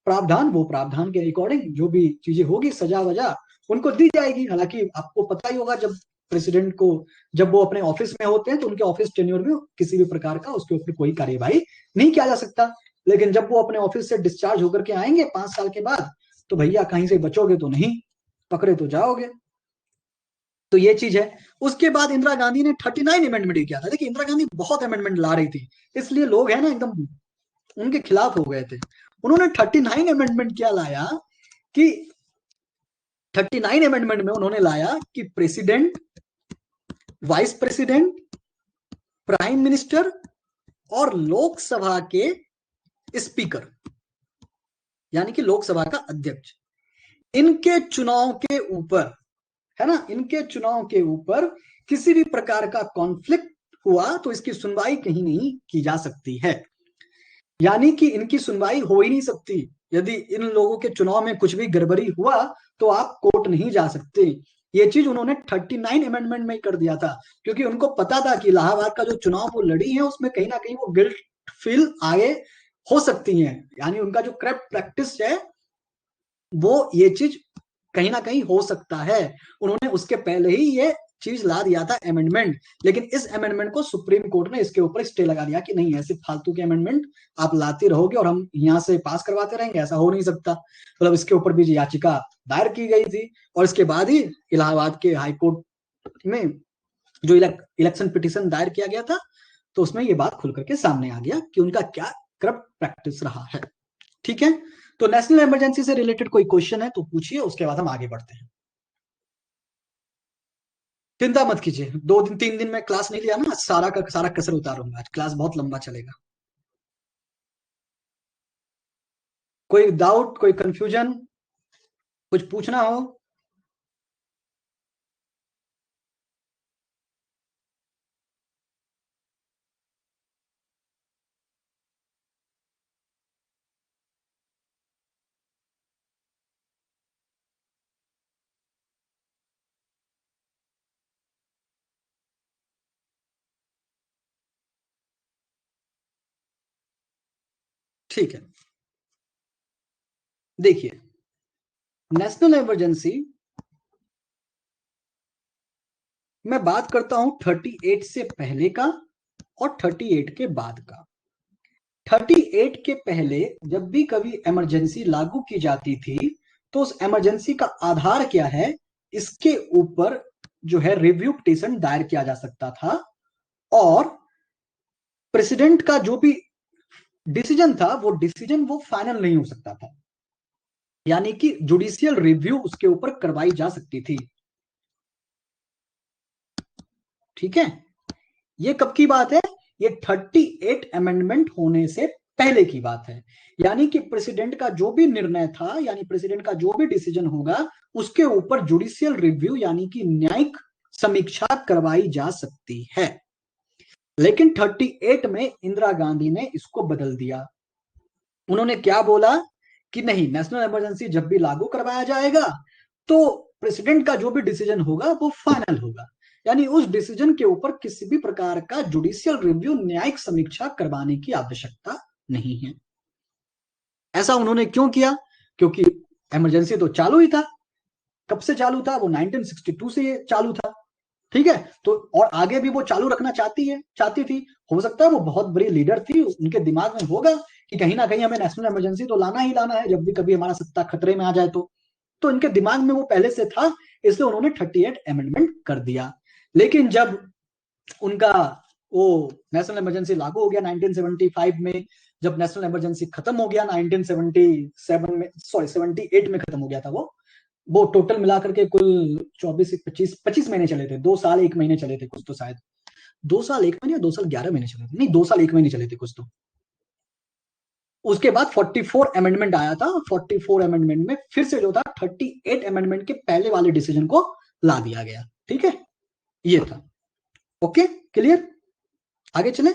प्रावधान, वो प्रावधान के अकॉर्डिंग जो भी चीजें होगी, सजा वजा उनको दी जाएगी। हालांकि आपको पता ही होगा जब प्रेसिडेंट को, जब वो अपने ऑफिस में होते हैं तो उनके ऑफिस टेन्योर में किसी भी प्रकार का उसके ऊपर कोई कार्यवाही नहीं किया जा सकता, लेकिन जब वो अपने ऑफिस से डिस्चार्ज होकर के आएंगे 5 साल के बाद, तो भैया कहीं से बचोगे तो नहीं, पकड़े तो जाओगे। तो ये चीज है। उसके बाद इंदिरा गांधी ने 39 अमेंडमेंट किया था। देखिए इंदिरा गांधी बहुत अमेंडमेंट ला रही थी, इसलिए लोग है ना एकदम उनके खिलाफ हो गए थे। उन्होंने 39 अमेंडमेंट क्या लाया कि 39 अमेंडमेंट में उन्होंने लाया कि president, vice president, prime minister और लोकसभा के स्पीकर, यानी कि लोकसभा का अध्यक्ष, इनके चुनाव के ऊपर, है ना, इनके चुनाव के ऊपर किसी भी प्रकार का कॉन्फ्लिक्ट हुआ तो इसकी सुनवाई कहीं नहीं की जा सकती है। यानी कि इनकी सुनवाई हो ही नहीं सकती। यदि इन लोगों के चुनाव में कुछ भी गड़बड़ी हुआ तो आप कोर्ट नहीं जा सकते। ये चीज उन्होंने 39 अमेंडमेंट में कर दिया था, क्योंकि उनको पता था कि इलाहाबाद का जो चुनाव वो लड़ी है उसमें कहीं ना कहीं वो गिल्ट फील आगे हो सकती है, यानी उनका जो करप्ट प्रैक्टिस है वो ये चीज कहीं ना कहीं हो सकता है। उन्होंने उसके पहले ही ये चीज ला दिया था अमेंडमेंट, लेकिन इस अमेंडमेंट को सुप्रीम कोर्ट ने इसके ऊपर स्टे लगा दिया कि नहीं, ऐसे फालतू के अमेंडमेंट आप लाते रहोगे और हम यहाँ से पास करवाते रहेंगे, ऐसा हो नहीं सकता। मतलब इसके ऊपर भी याचिका दायर की गई थी, और इसके बाद ही इलाहाबाद के हाईकोर्ट में जो इलेक्शन पिटीशन दायर किया गया था, तो उसमें ये बात खुल करके सामने आ गया कि उनका क्या करप्ट प्रैक्टिस रहा है। ठीक है, तो नेशनल इमरजेंसी से रिलेटेड कोई क्वेश्चन है तो पूछिए, उसके बाद हम आगे बढ़ते हैं। चिंता मत कीजिए, 2 दिन 3 दिन में क्लास नहीं लिया ना, सारा का सारा कसर उतारूंगा, आज क्लास बहुत लंबा चलेगा। कोई डाउट, कोई कंफ्यूजन, कुछ पूछना हो? ठीक है, देखिए नेशनल इमरजेंसी मैं बात करता हूं 38 से पहले का और 38 के बाद का। 38 के पहले जब भी कभी इमरजेंसी लागू की जाती थी तो उस इमरजेंसी का आधार क्या है, इसके ऊपर जो है रिव्यू पिटीशन दायर किया जा सकता था, और प्रेसिडेंट का जो भी डिसीजन था वो डिसीजन वो फाइनल नहीं हो सकता था, यानी कि जुडिशियल रिव्यू उसके ऊपर करवाई जा सकती थी। ठीक है, ये कब की बात है, ये 38 अमेंडमेंट होने से पहले की बात है। यानी कि प्रेसिडेंट का जो भी निर्णय था, यानी प्रेसिडेंट का जो भी डिसीजन होगा उसके ऊपर जुडिशियल रिव्यू यानी कि न्यायिक समीक्षा करवाई जा सकती है। लेकिन 38 में इंदिरा गांधी ने इसको बदल दिया। उन्होंने क्या बोला कि नहीं, नेशनल इमरजेंसी जब भी लागू करवाया जाएगा तो प्रेसिडेंट का जो भी डिसीजन होगा वो फाइनल होगा, यानी उस डिसीजन के ऊपर किसी भी प्रकार का जुडिशियल रिव्यू, न्यायिक समीक्षा करवाने की आवश्यकता नहीं है। ऐसा उन्होंने क्यों किया? क्योंकि इमरजेंसी तो चालू ही था। कब से चालू था? वो 1962 से ये चालू था। ठीक है, तो और आगे भी वो चालू रखना चाहती थी। हो सकता है वो बहुत बड़ी लीडर थी, उनके दिमाग में होगा कि कहीं ना कहीं हमें नेशनल इमरजेंसी तो लाना ही लाना है, जब भी कभी हमारा सत्ता खतरे में आ जाए तो इनके दिमाग में वो पहले से था, इसलिए उन्होंने 38 अमेंडमेंट कर दिया। लेकिन जब उनका वो नेशनल इमरजेंसी लागू हो गया 1975 में, जब नेशनल इमरजेंसी खत्म हो गया 1977 में, सॉरी 78 में खत्म हो गया था वो टोटल मिलाकर के कुल 24 25 महीने चले थे, 2 साल 1 महीने चले थे कुछ तो, शायद 2 साल 1 महीने, 2 साल 11 महीने चले थे, नहीं 2 साल 1 महीने चले थे कुछ तो। उसके बाद 44 अमेंडमेंट आया था। 44 अमेंडमेंट में फिर से जो था 38 अमेंडमेंट के पहले वाले डिसीजन को ला दिया गया। ठीक है, ये था। Okay, clear? आगे चले।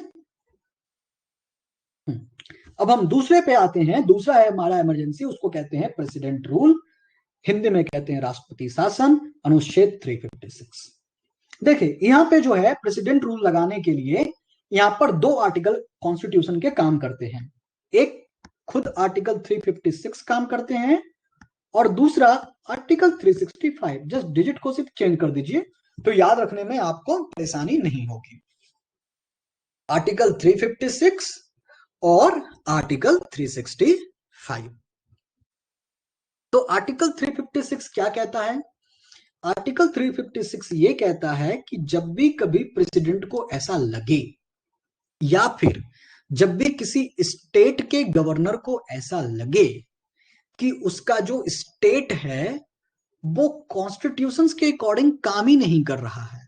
अब हम दूसरे पे आते हैं। दूसरा है हमारा इमरजेंसी, उसको कहते हैं प्रेसिडेंट रूल, हिंदी में कहते हैं राष्ट्रपति शासन, अनुच्छेद 356। देखिए यहां पे जो है प्रेसिडेंट रूल लगाने के लिए यहां पर 2 आर्टिकल कॉन्स्टिट्यूशन के काम करते हैं। एक खुद आर्टिकल 356 काम करते हैं और दूसरा आर्टिकल 365। जस्ट डिजिट को सिर्फ चेंज कर दीजिए तो याद रखने में आपको परेशानी नहीं होगी। आर्टिकल 356 और आर्टिकल 365। तो आर्टिकल 356 क्या कहता है? आर्टिकल 356 ये कहता है कि जब भी कभी प्रेसिडेंट को ऐसा लगे या फिर जब भी किसी स्टेट के गवर्नर को ऐसा लगे कि उसका जो स्टेट है वो कॉन्स्टिट्यूशन के अकॉर्डिंग काम ही नहीं कर रहा है,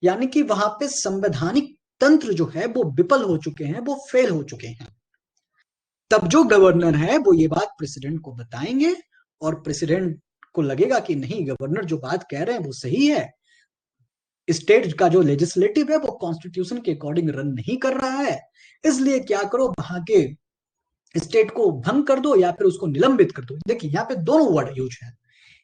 यानी कि वहां पे संवैधानिक तंत्र जो है वो विफल हो चुके हैं, वो फेल हो चुके हैं, तब जो गवर्नर है वो ये बात प्रेसिडेंट को बताएंगे और प्रेसिडेंट को लगेगा कि नहीं, गवर्नर जो बात कह रहे हैं वो सही है, स्टेट का जो लेजिस्लेटिव है वो कॉन्स्टिट्यूशन के अकॉर्डिंग रन नहीं कर रहा है, इसलिए क्या करो, वहां के स्टेट को भंग कर दो या फिर उसको निलंबित कर दो। देखिए यहाँ पे दोनों वर्ड यूज है,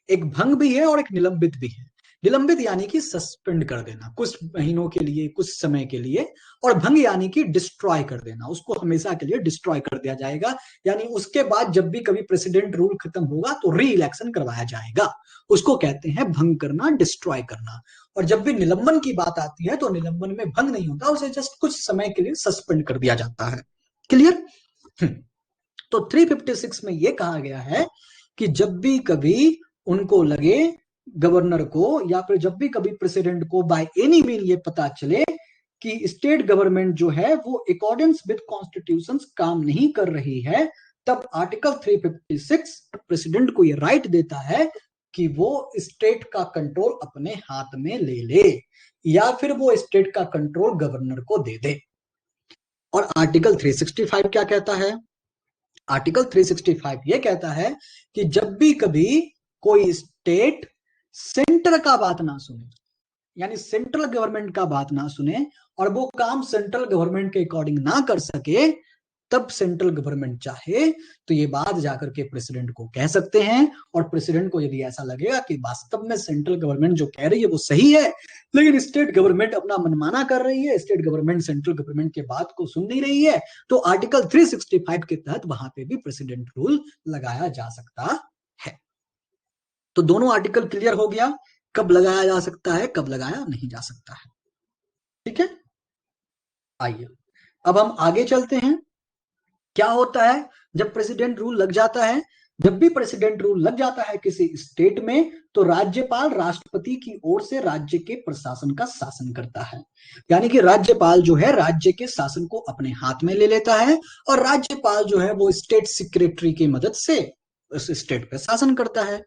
एक भंग भी है और एक निलंबित भी है। निलंबित यानी कि सस्पेंड कर देना कुछ महीनों के लिए, कुछ समय के लिए, और भंग यानी कि डिस्ट्रॉय कर देना, उसको हमेशा के लिए डिस्ट्रॉय कर दिया जाएगा, यानी उसके बाद जब भी कभी प्रेसिडेंट रूल खत्म होगा तो री इलेक्शन करवाया जाएगा, उसको कहते हैं भंग करना, डिस्ट्रॉय करना। और जब भी निलंबन की बात आती है तो निलंबन में भंग नहीं होता, उसे जस्ट कुछ समय के लिए सस्पेंड कर दिया जाता है। क्लियर? तो 356 में यह कहा गया है कि जब भी कभी उनको लगे, गवर्नर को या फिर जब भी कभी प्रेसिडेंट को बाय एनी मीन ये पता चले कि स्टेट गवर्नमेंट जो है वो अकॉर्डिंग विद कॉन्स्टिट्यूशन काम नहीं कर रही है, तब आर्टिकल 356 प्रेसिडेंट को ये राइट देता है कि वो स्टेट का कंट्रोल अपने हाथ में ले ले या फिर वो स्टेट का कंट्रोल गवर्नर को दे दे। और आर्टिकल 365 क्या कहता है? आर्टिकल 365 ये कहता है कि जब भी कभी कोई स्टेट सेंटर का बात ना सुने, यानी सेंट्रल गवर्नमेंट का बात ना सुने और वो काम सेंट्रल गवर्नमेंट के अकॉर्डिंग ना कर सके, तब सेंट्रल गवर्नमेंट चाहे तो ये बात जाकर के प्रेसिडेंट को कह सकते हैं, और प्रेसिडेंट को यदि ऐसा लगेगा कि वास्तव में सेंट्रल गवर्नमेंट जो कह रही है वो सही है लेकिन स्टेट गवर्नमेंट अपना मनमाना कर रही है, स्टेट गवर्नमेंट सेंट्रल गवर्नमेंट के बात को सुन नहीं रही है, तो आर्टिकल 365 के तहत वहां पे भी प्रेसिडेंट रूल लगाया जा सकता है। तो दोनों आर्टिकल क्लियर हो गया, कब लगाया जा सकता है, कब लगाया नहीं जा सकता है। ठीक है, आइए अब हम आगे चलते हैं। क्या होता है जब प्रेसिडेंट रूल लग जाता है? जब भी प्रेसिडेंट रूल लग जाता है किसी स्टेट में तो राज्यपाल राष्ट्रपति की ओर से राज्य के प्रशासन का शासन करता है, यानी कि राज्यपाल जो है राज्य के शासन को अपने हाथ में ले लेता है और राज्यपाल जो है वो स्टेट सेक्रेटरी की मदद से उस स्टेट पर शासन करता है।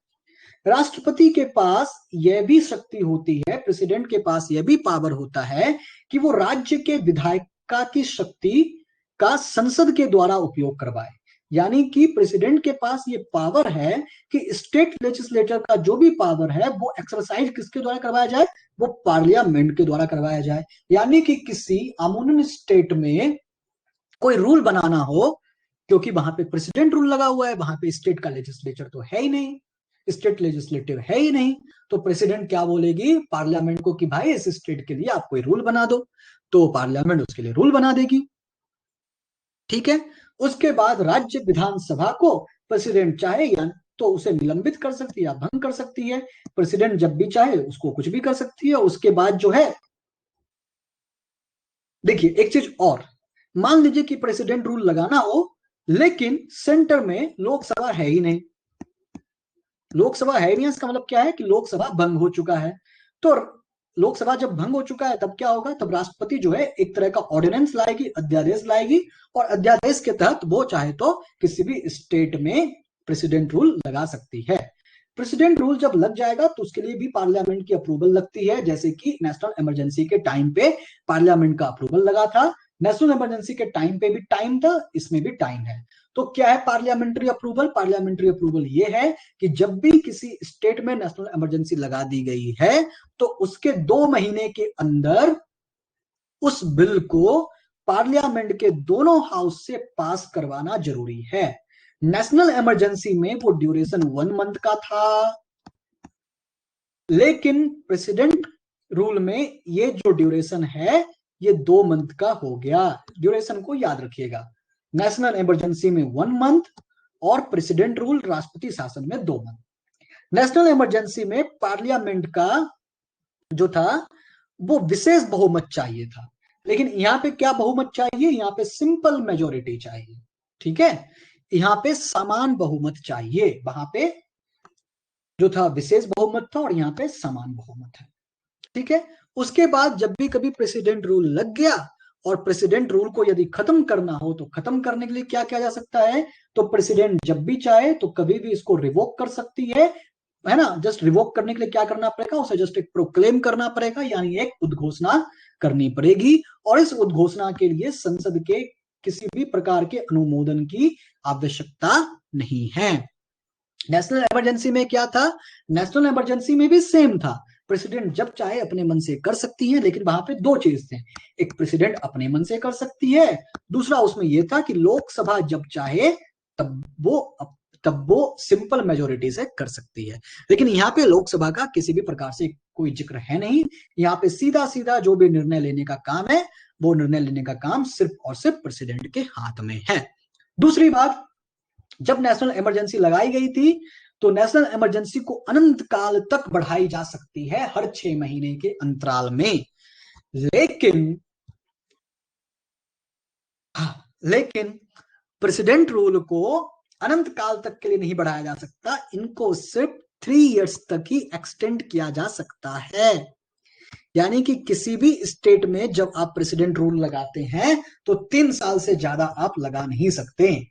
राष्ट्रपति के पास यह भी शक्ति होती है, प्रेसिडेंट के पास यह भी पावर होता है कि वो राज्य के विधायिका की शक्ति का संसद के द्वारा उपयोग करवाए, यानी कि प्रेसिडेंट के पास ये पावर है कि स्टेट लेजिस्लेचर का जो भी पावर है वो एक्सरसाइज किसके द्वारा करवाया जाए, वो पार्लियामेंट के द्वारा करवाया जाए। यानी कि किसी अमूनन स्टेट में कोई रूल बनाना हो, क्योंकि वहां पे प्रेसिडेंट रूल लगा हुआ है, वहां पे स्टेट का लेजिस्लेचर तो है ही नहीं, स्टेट लेजिस्लेटिव है ही नहीं, तो प्रेसिडेंट क्या बोलेगी पार्लियामेंट को कि भाई इस स्टेट के लिए आप कोई रूल बना दो, तो पार्लियामेंट उसके लिए रूल बना देगी। ठीक है, उसके बाद राज्य विधानसभा को प्रेसिडेंट चाहे या तो उसे निलंबित कर सकती है या भंग कर सकती है। प्रेसिडेंट जब भी चाहे उसको कुछ भी कर सकती है। उसके बाद जो है, देखिए एक चीज और, मान लीजिए कि प्रेसिडेंट रूल लगाना हो लेकिन सेंटर में लोकसभा है ही नहीं। लोकसभा है नहीं, इसका मतलब क्या है कि लोकसभा भंग हो चुका है। तो लोकसभा जब भंग हो चुका है तब क्या होगा, तब राष्ट्रपति जो है एक तरह का ऑर्डिनेंस लाएगी, अध्यादेश लाएगी, और अध्यादेश के तहत वो चाहे तो किसी भी स्टेट में प्रेसिडेंट रूल लगा सकती है। प्रेसिडेंट रूल जब लग जाएगा तो उसके लिए भी पार्लियामेंट की अप्रूवल लगती है, जैसे कि नेशनल इमरजेंसी के टाइम पे पार्लियामेंट का अप्रूवल लगा था। नेशनल इमरजेंसी के टाइम पे भी टाइम था, इसमें भी टाइम है। तो क्या है पार्लियामेंट्री अप्रूवल? पार्लियामेंट्री अप्रूवल ये है कि जब भी किसी स्टेट में नेशनल इमरजेंसी लगा दी गई है तो उसके 2 महीने के अंदर उस बिल को पार्लियामेंट के दोनों हाउस से पास करवाना जरूरी है। नेशनल इमरजेंसी में वो ड्यूरेशन 1 मंथ का था, लेकिन प्रेसिडेंट रूल में ये जो ड्यूरेशन है ये 2 मंथ का हो गया। ड्यूरेशन को याद रखिएगा, नेशनल इमरजेंसी में 1 मंथ और प्रेसिडेंट रूल राष्ट्रपति शासन में 2 मंथ। नेशनल इमरजेंसी में पार्लियामेंट का जो था वो विशेष बहुमत चाहिए था, लेकिन यहां पे क्या बहुमत चाहिए, यहां पे सिंपल मेजोरिटी चाहिए। ठीक है, यहां पे समान बहुमत चाहिए। वहां पे जो था विशेष बहुमत था और यहाँ पे समान बहुमत है। ठीक है, उसके बाद जब भी कभी प्रेसिडेंट रूल लग गया और प्रेसिडेंट रूल को यदि खत्म करना हो तो खत्म करने के लिए क्या किया जा सकता है, तो प्रेसिडेंट जब भी चाहे तो कभी भी इसको रिवोक कर सकती है ना। जस्ट रिवोक करने के लिए क्या करना पड़ेगा, उसे जस्ट एक प्रोक्लेम करना पड़ेगा, यानी एक उद्घोषणा करनी पड़ेगी, और इस उद्घोषणा के लिए संसद के किसी भी प्रकार के अनुमोदन की आवश्यकता नहीं है। नेशनल इमरजेंसी में क्या था, नेशनल इमरजेंसी में भी सेम था, प्रेसिडेंट जब चाहे अपने मन से कर सकती है, लेकिन वहां पे 2 चीज थे, एक प्रेसिडेंट अपने मन से कर सकती है, दूसरा उसमें यह था कि लोकसभा जब चाहे तब वो सिंपल मेजोरिटी से कर सकती है। लेकिन यहाँ पे लोकसभा का किसी भी प्रकार से कोई जिक्र है नहीं। यहाँ पे सीधा सीधा जो भी निर्णय लेने का काम है वो निर्णय लेने का काम सिर्फ और सिर्फ प्रेसिडेंट के हाथ में है। दूसरी बात, जब नेशनल इमरजेंसी लगाई गई थी तो नेशनल इमरजेंसी को अनंत काल तक बढ़ाई जा सकती है हर 6 महीने के अंतराल में। लेकिन प्रेसिडेंट रूल को अनंत काल तक के लिए नहीं बढ़ाया जा सकता, इनको सिर्फ 3 इयर्स तक ही एक्सटेंड किया जा सकता है। यानी कि किसी भी स्टेट में जब आप प्रेसिडेंट रूल लगाते हैं तो 3 साल से ज्यादा आप लगा नहीं सकते।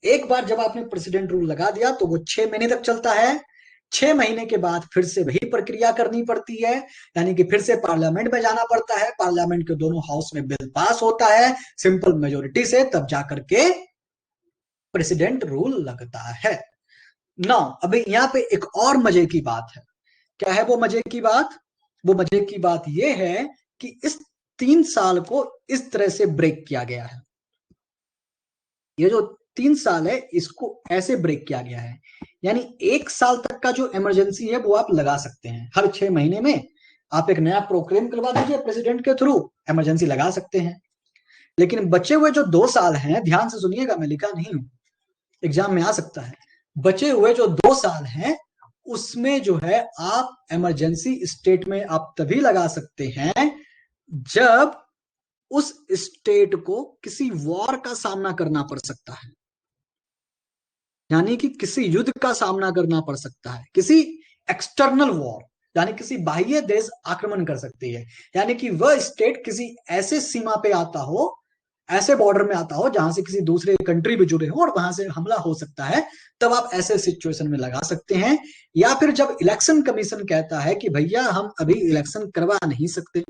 एक बार जब आपने प्रेसिडेंट रूल लगा दिया तो वो 6 महीने तक चलता है। 6 महीने के बाद फिर से वही प्रक्रिया करनी पड़ती है, यानी कि फिर से पार्लियामेंट में जाना पड़ता है, पार्लियामेंट के दोनों हाउस में बिल पास होता है सिंपल मेजोरिटी से, तब जाकर के प्रेसिडेंट रूल लगता है। ना अभी यहाँ पे एक और मजे की बात है। क्या है वो मजे की बात? वो मजे की बात यह है कि इस 3 साल को इस तरह से ब्रेक किया गया है। ये जो 3 साल है इसको ऐसे ब्रेक किया गया है, यानी 1 साल तक का जो इमरजेंसी है वो आप लगा सकते हैं। हर 6 महीने में आप एक नया प्रोक्लेम करवा दीजिए प्रेसिडेंट के थ्रू, इमरजेंसी लगा सकते हैं। लेकिन बचे हुए जो 2 साल हैं, ध्यान से सुनिएगा, मैं लिखा नहीं हूं, एग्जाम में आ सकता है, बचे हुए जो 2 साल हैं उसमें जो है आप इमरजेंसी स्टेट में आप तभी लगा सकते हैं जब उस स्टेट को किसी वॉर का सामना करना पड़ सकता है, यानी कि किसी युद्ध का सामना करना पड़ सकता है, किसी एक्सटर्नल वॉर, यानी किसी बाह्य देश आक्रमण कर सकती है, यानी कि वह स्टेट किसी ऐसे सीमा पे आता हो, ऐसे बॉर्डर में आता हो जहां से किसी दूसरे कंट्री भी जुड़े हो और वहां से हमला हो सकता है, तब आप ऐसे सिचुएशन में लगा सकते हैं। या फिर जब इलेक्शन कमीशन कहता है कि भैया हम अभी इलेक्शन करवा नहीं सकते,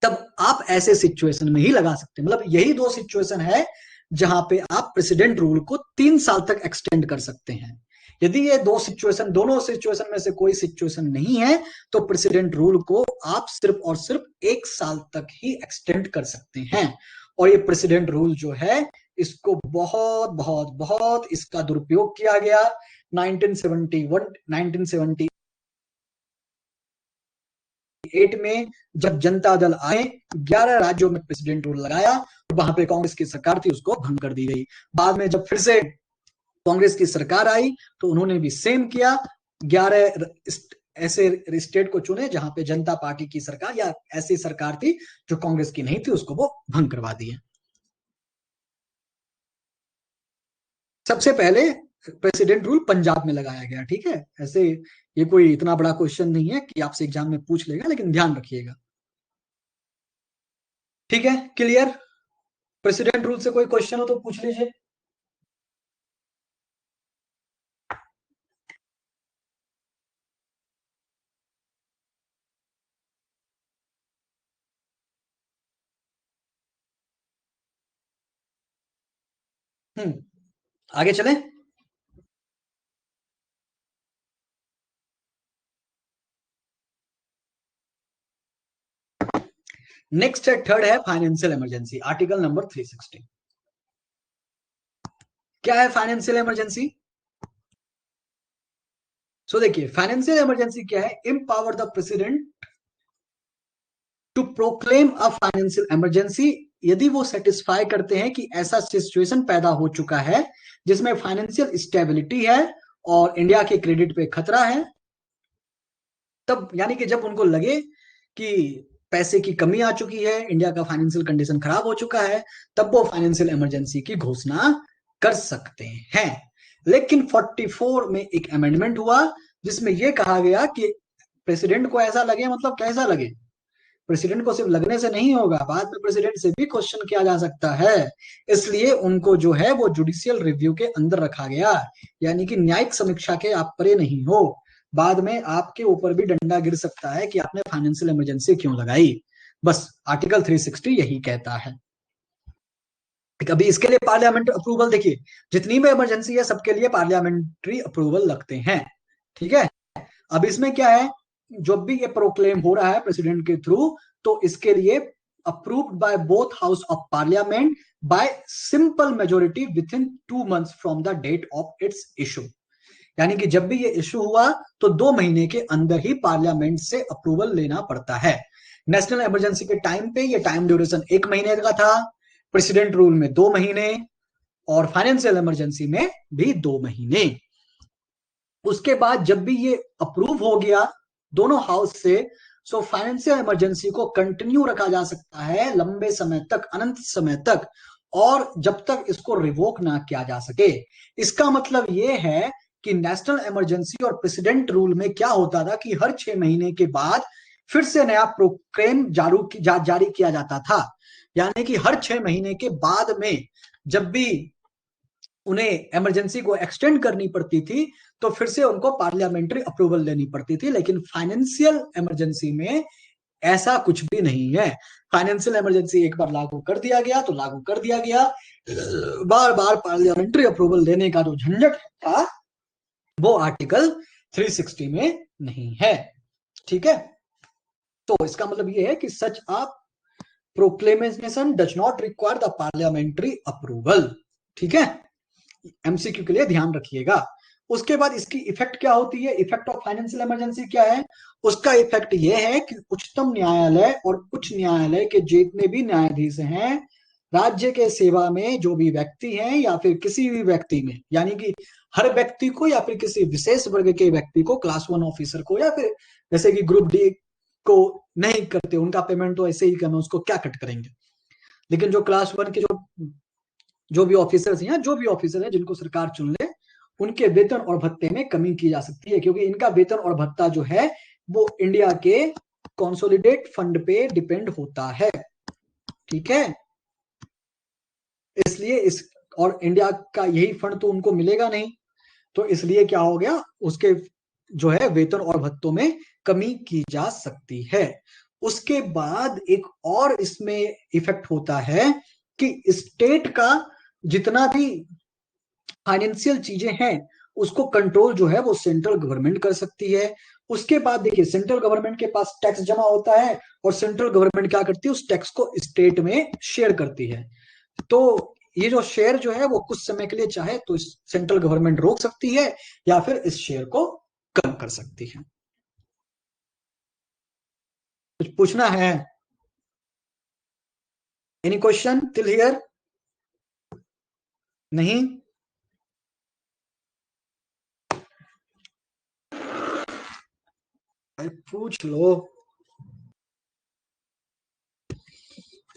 तब आप ऐसे सिचुएशन में ही लगा सकते हैं। मतलब यही 2 सिचुएशन है जहां पे आप प्रेसिडेंट रूल को 3 साल तक एक्सटेंड कर सकते हैं। यदि ये दोनों सिचुएशन में से कोई सिचुएशन नहीं है तो प्रेसिडेंट रूल को आप सिर्फ और सिर्फ 1 साल तक ही एक्सटेंड कर सकते हैं। और ये प्रेसिडेंट रूल जो है इसको बहुत बहुत बहुत इसका दुरुपयोग किया गया। 1978 में जब जनता दल आए, 11 राज्यों में प्रेसिडेंट रूल लगाया, वहां पे कांग्रेस की सरकार थी, उसको भंग कर दी गई। बाद में जब फिर से कांग्रेस की सरकार आई तो उन्होंने भी सेम किया, 11 ऐसे स्टेट को चुने जहां पे जनता पार्टी की सरकार या ऐसी सरकार थी जो कांग्रेस की नहीं थी, उसको वो भंग करवा दिए। सबसे पहले प्रेसिडेंट रूल पंजाब में लगाया गया, ठीक है। ऐसे ये कोई इतना बड़ा क्वेश्चन नहीं है कि आपसे एग्जाम में पूछ लेगा, लेकिन ध्यान रखिएगा, ठीक है। क्लियर? प्रेसिडेंट रूल से कोई क्वेश्चन हो तो पूछ लीजिए। आगे चलें। नेक्स्ट है, थर्ड है फाइनेंशियल इमरजेंसी, आर्टिकल नंबर 360। क्या है फाइनेंशियल इमरजेंसी? सो देखिए, फाइनेंशियल इमरजेंसी क्या है? Empower the president to proclaim a financial emergency, यदि वो सेटिस्फाई करते हैं कि ऐसा सिचुएशन पैदा हो चुका है जिसमें फाइनेंशियल स्टेबिलिटी है और इंडिया के क्रेडिट पे खतरा है, तब यानी कि जब उनको लगे कि पैसे की कमी आ चुकी है, इंडिया का फाइनेंशियल कंडीशन खराब हो चुका है, तब वो फाइनेंशियल इमरजेंसी की घोषणा कर सकते हैं। लेकिन 44 में एक अमेंडमेंट हुआ जिसमें यह कहा गया कि प्रेसिडेंट को ऐसा लगे, मतलब कैसा लगे, प्रेसिडेंट को सिर्फ लगने से नहीं होगा, बाद में प्रेसिडेंट से भी क्वेश्चन किया जा सकता है, इसलिए उनको जो है वो जुडिशियल रिव्यू के अंदर रखा गया, यानी कि न्यायिक समीक्षा के आप परे नहीं हो, बाद में आपके ऊपर भी डंडा गिर सकता है कि आपने फाइनेंशियल इमरजेंसी क्यों लगाई। बस आर्टिकल 360 यही कहता है। अभी इसके लिए पार्लियामेंट अप्रूवल, देखिए जितनी भी इमरजेंसी है सबके लिए पार्लियामेंट्री अप्रूवल लगते हैं, ठीक है। अब इसमें क्या है, जब भी ये प्रोक्लेम हो रहा है प्रेसिडेंट के थ्रू, तो इसके लिए approved by both house of parliament by simple majority within 2 months from the date of its issue, यानी कि जब भी ये इशू हुआ तो 2 महीने के अंदर ही पार्लियामेंट से अप्रूवल लेना पड़ता है। नेशनल इमरजेंसी के टाइम पे ये टाइम ड्यूरेशन 1 महीने का था, प्रेसिडेंट रूल में 2 महीने, और फाइनेंशियल इमरजेंसी में भी 2 महीने। उसके बाद जब भी ये अप्रूव हो गया दोनों हाउस से, सो फाइनेंशियल इमरजेंसी को कंटिन्यू रखा जा सकता है लंबे समय तक, अनंत समय तक, और जब तक इसको रिवोक ना किया जा सके। इसका मतलब ये है कि नेशनल इमरजेंसी और प्रेसिडेंट रूल में क्या होता था कि हर 6 महीने के बाद फिर से नया प्रोक्लेम जारी किया जाता था, यानी कि हर 6 महीने के बाद में जब भी उन्हें इमरजेंसी को एक्सटेंड करनी पड़ती थी तो फिर से उनको पार्लियामेंट्री अप्रूवल लेनी पड़ती थी। लेकिन फाइनेंशियल इमरजेंसी में ऐसा कुछ भी नहीं है। फाइनेंशियल इमरजेंसी एक बार लागू कर दिया गया तो लागू कर दिया गया, बार बार पार्लियामेंट्री अप्रूवल लेने का जो झंझट था वो आर्टिकल 360 में नहीं है, ठीक है। तो इसका मतलब ये है कि सच आप proclamation does not require the parliamentary approval, ठीक है। एमसीक्यू के लिए ध्यान रखिएगा। उसके बाद इसकी इफेक्ट क्या होती है, इफेक्ट ऑफ फाइनेंशियल इमरजेंसी क्या है? उसका इफेक्ट यह है कि उच्चतम न्यायालय और उच्च न्यायालय के जितने भी न्यायाधीश हैं, राज्य के सेवा में जो भी व्यक्ति हैं या फिर किसी भी व्यक्ति में, यानी कि हर व्यक्ति को या फिर किसी विशेष वर्ग के व्यक्ति को, क्लास 1 ऑफिसर को, या फिर जैसे कि ग्रुप डी को नहीं करते, उनका पेमेंट तो ऐसे ही करना, उसको क्या कट करेंगे, लेकिन जो क्लास 1 के जो भी ऑफिसर्स हैं, जो भी ऑफिसर हैं जिनको सरकार चुन ले, उनके वेतन और भत्ते में कमी की जा सकती है, क्योंकि इनका वेतन और भत्ता जो है वो इंडिया के कंसोलिडेट फंड पे डिपेंड होता है, ठीक है। इसलिए इस और इंडिया का यही फंड तो उनको मिलेगा नहीं, तो इसलिए क्या हो गया, उसके जो है वेतन और भत्तों में कमी की जा सकती है। उसके बाद एक और इसमें इफेक्ट होता है कि स्टेट का जितना भी फाइनेंशियल चीजें हैं उसको कंट्रोल जो है वो सेंट्रल गवर्नमेंट कर सकती है। उसके बाद देखिए, सेंट्रल गवर्नमेंट के पास टैक्स जमा होता है और सेंट्रल गवर्नमेंट क्या करती है, उस टैक्स को स्टेट में शेयर करती है। तो ये जो शेयर जो है वो कुछ समय के लिए चाहे तो सेंट्रल गवर्नमेंट रोक सकती है या फिर इस शेयर को कम कर सकती है। कुछ पूछना है? Any question till here? नहीं? अरे पूछ लो।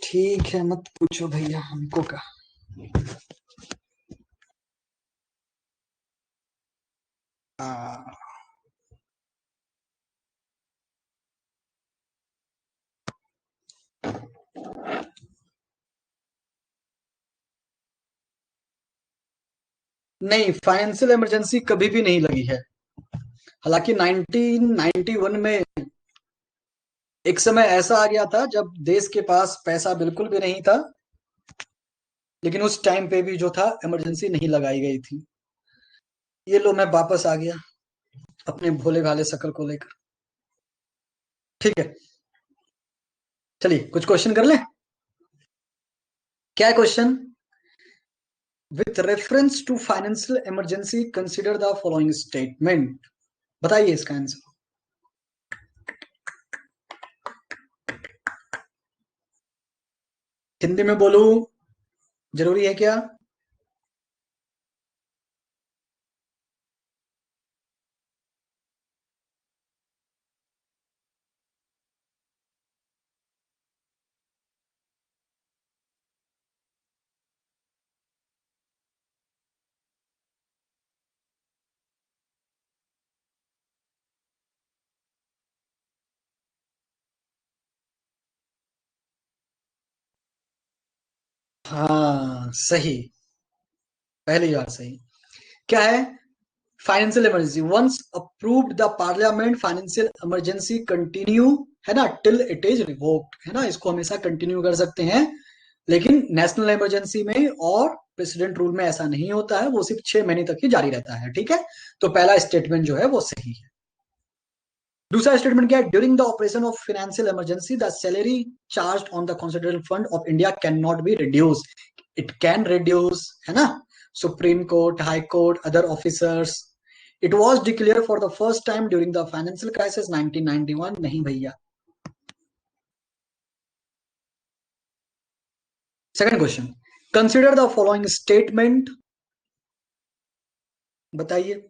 ठीक है, मत पूछो भैया, हमको का। नहीं, फाइनेंशियल इमरजेंसी कभी भी नहीं लगी है। हालांकि 1991 में एक समय ऐसा आ गया था जब देश के पास पैसा बिल्कुल भी नहीं था, लेकिन उस टाइम पे भी जो था इमरजेंसी नहीं लगाई गई थी। ये लो, मैं वापस आ गया अपने भोले भाले शकल को लेकर। ठीक है, चलिए कुछ क्वेश्चन कर लें। क्या है question? With reference to financial emergency consider the following statement. बताइए इसका आंसर। हिंदी में बोलूं? जरूरी है क्या? हाँ सही, पहली बार सही। क्या है? Financial emergency once approved the parliament, financial emergency continue, है ना, टिल इट इज रिवोक्ड, है ना, इसको हमेशा कंटिन्यू कर सकते हैं। लेकिन नेशनल इमरजेंसी में और प्रेसिडेंट रूल में ऐसा नहीं होता है, वो सिर्फ 6 महीने तक ही जारी रहता है। ठीक है, तो पहला स्टेटमेंट जो है वो सही है। दूसरा स्टेटमेंट क्या है? During the operation of financial emergency the salary charge on the constitution fund of India can not be reduce. It can reduce, है ना, Supreme Court, High Court, other officers. It was declare for the first time during the financial crisis 1991। नहीं भैया। Second question, consider the following statement. बताइए।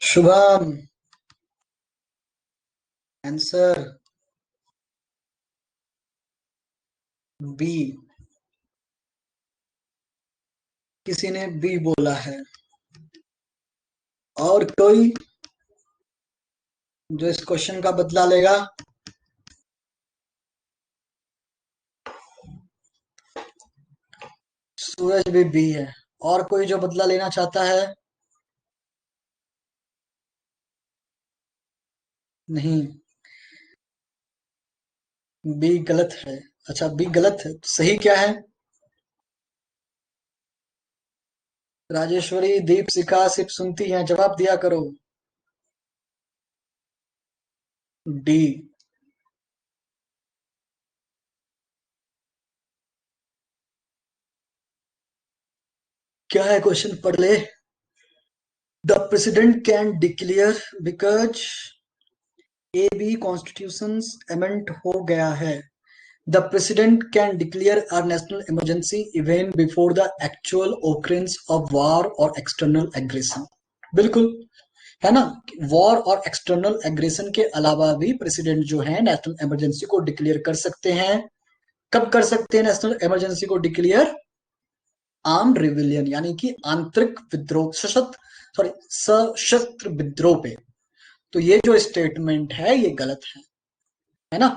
Shubham, answer B. किसी ने बी बोला है? और कोई जो इस क्वेश्चन का बदला लेगा? सूरज भी बी है। और कोई जो बदला लेना चाहता है? नहीं, बी गलत है। अच्छा, बी गलत है तो सही क्या है? राजेश्वरी, दीप शिखा सिर्फ सुनती हैं, जवाब दिया करो। डी। क्या है क्वेश्चन? पढ़ ले। The president can declare, because A B constitution amend हो गया है। The president can declare a national emergency even before the actual occurrence of war और एक्सटर्नल एग्रेशन। बिल्कुल, है ना। वॉर और एक्सटर्नल एग्रेशन के अलावा भी प्रेसिडेंट जो है नेशनल इमरजेंसी को डिक्लेयर कर सकते हैं। कब कर सकते हैं नेशनल इमरजेंसी को डिक्लेयर? आर्म्ड रिविलियन, यानी कि आंतरिक विद्रोह, सशस्त्र, सॉरी, सशस्त्र विद्रोह पे। तो ये जो स्टेटमेंट है ये गलत है ना।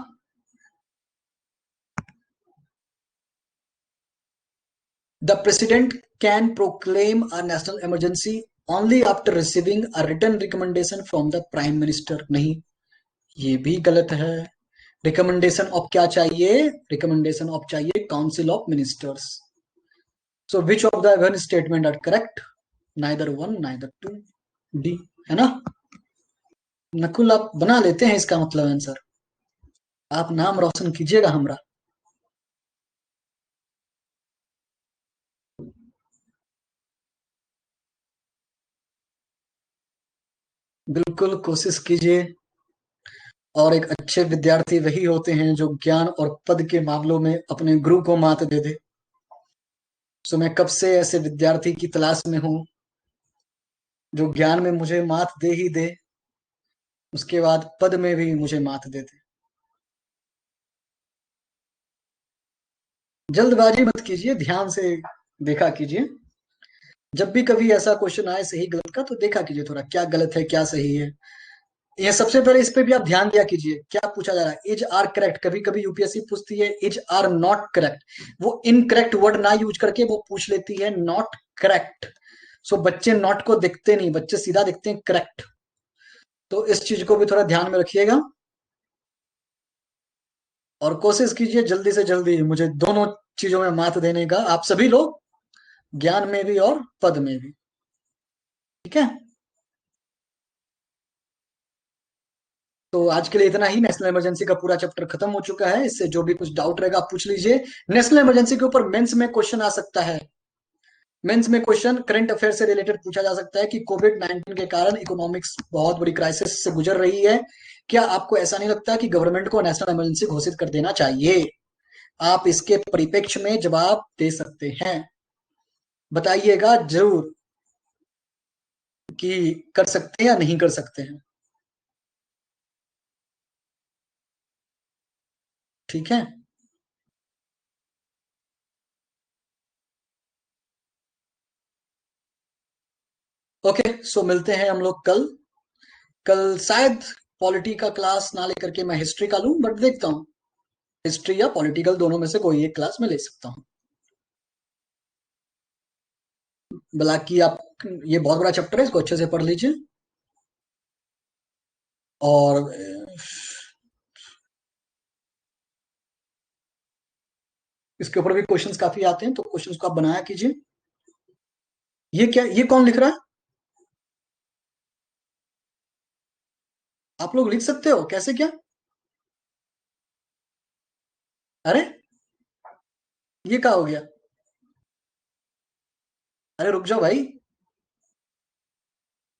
The president can proclaim a national emergency only after receiving a written recommendation from the prime minister. नहीं, ये भी गलत है। रिकमेंडेशन ऑफ क्या चाहिए? रिकमेंडेशन ऑफ चाहिए council of ministers. So which of the one statement are correct? Neither one neither two, D, है ना? नकुल आप बना लेते हैं इसका मतलब आंसर, आप नाम रोशन कीजिएगा हमारा। बिल्कुल कोशिश कीजिए। और एक अच्छे विद्यार्थी वही होते हैं जो ज्ञान और पद के मामलों में अपने गुरु को मात दे दे। सो मैं कब से ऐसे विद्यार्थी की तलाश में हूँ जो ज्ञान में मुझे मात दे ही दे, उसके बाद पद में भी मुझे मात दे दे। जल्दबाजी मत कीजिए, ध्यान से देखा कीजिए। जब भी कभी ऐसा क्वेश्चन आए सही गलत का, तो देखा कीजिए थोड़ा क्या गलत है क्या सही है। ये सबसे पहले इस पे भी आप ध्यान दिया कीजिए, क्या पूछा जा रहा है, इज आर करेक्ट। कभी कभी यूपीएससी पूछती है इज आर नॉट करेक्ट, वो इनकरेक्ट वर्ड ना यूज करके वो पूछ लेती है नॉट करेक्ट। सो बच्चे नॉट को देखते नहीं, बच्चे सीधा देखते हैं करेक्ट। तो इस चीज को भी थोड़ा ध्यान में रखिएगा और कोशिश कीजिए जल्दी से जल्दी मुझे दोनों चीजों में मात देने का, आप सभी लोग, ज्ञान में भी और पद में भी। ठीक है, तो आज के लिए इतना ही। नेशनल इमरजेंसी का पूरा चैप्टर खत्म हो चुका है। इससे जो भी कुछ डाउट रहेगा आप पूछ लीजिए। नेशनल इमरजेंसी के ऊपर मेंस में क्वेश्चन आ सकता है। मेंस में क्वेश्चन करंट अफेयर से रिलेटेड पूछा जा सकता है कि कोविड 19 के कारण इकोनॉमिक्स बहुत बड़ी क्राइसिस से गुजर रही है। क्या आपको ऐसा नहीं लगता कि गवर्नमेंट को नेशनल इमरजेंसी घोषित कर देना चाहिए? आप इसके परिप्रेक्ष्य में जवाब दे सकते हैं। बताइएगा जरूर कि कर सकते हैं या नहीं कर सकते हैं। ठीक है, ओके। सो मिलते हैं हम लोग कल। कल शायद पॉलिटी का क्लास ना लेकर के मैं हिस्ट्री का लूं, बट देखता हूँ, हिस्ट्री या पॉलिटिकल दोनों में से कोई एक क्लास में ले सकता हूँ। बाकी आप, ये बहुत बड़ा चैप्टर है, इसको अच्छे से पढ़ लीजिए। और इसके ऊपर भी क्वेश्चंस काफी आते हैं, तो क्वेश्चंस को आप बनाया कीजिए। ये क्या, ये कौन लिख रहा है? आप लोग लिख सकते हो, कैसे क्या? अरे ये क्या हो गया? अरे रुक जाओ भाई।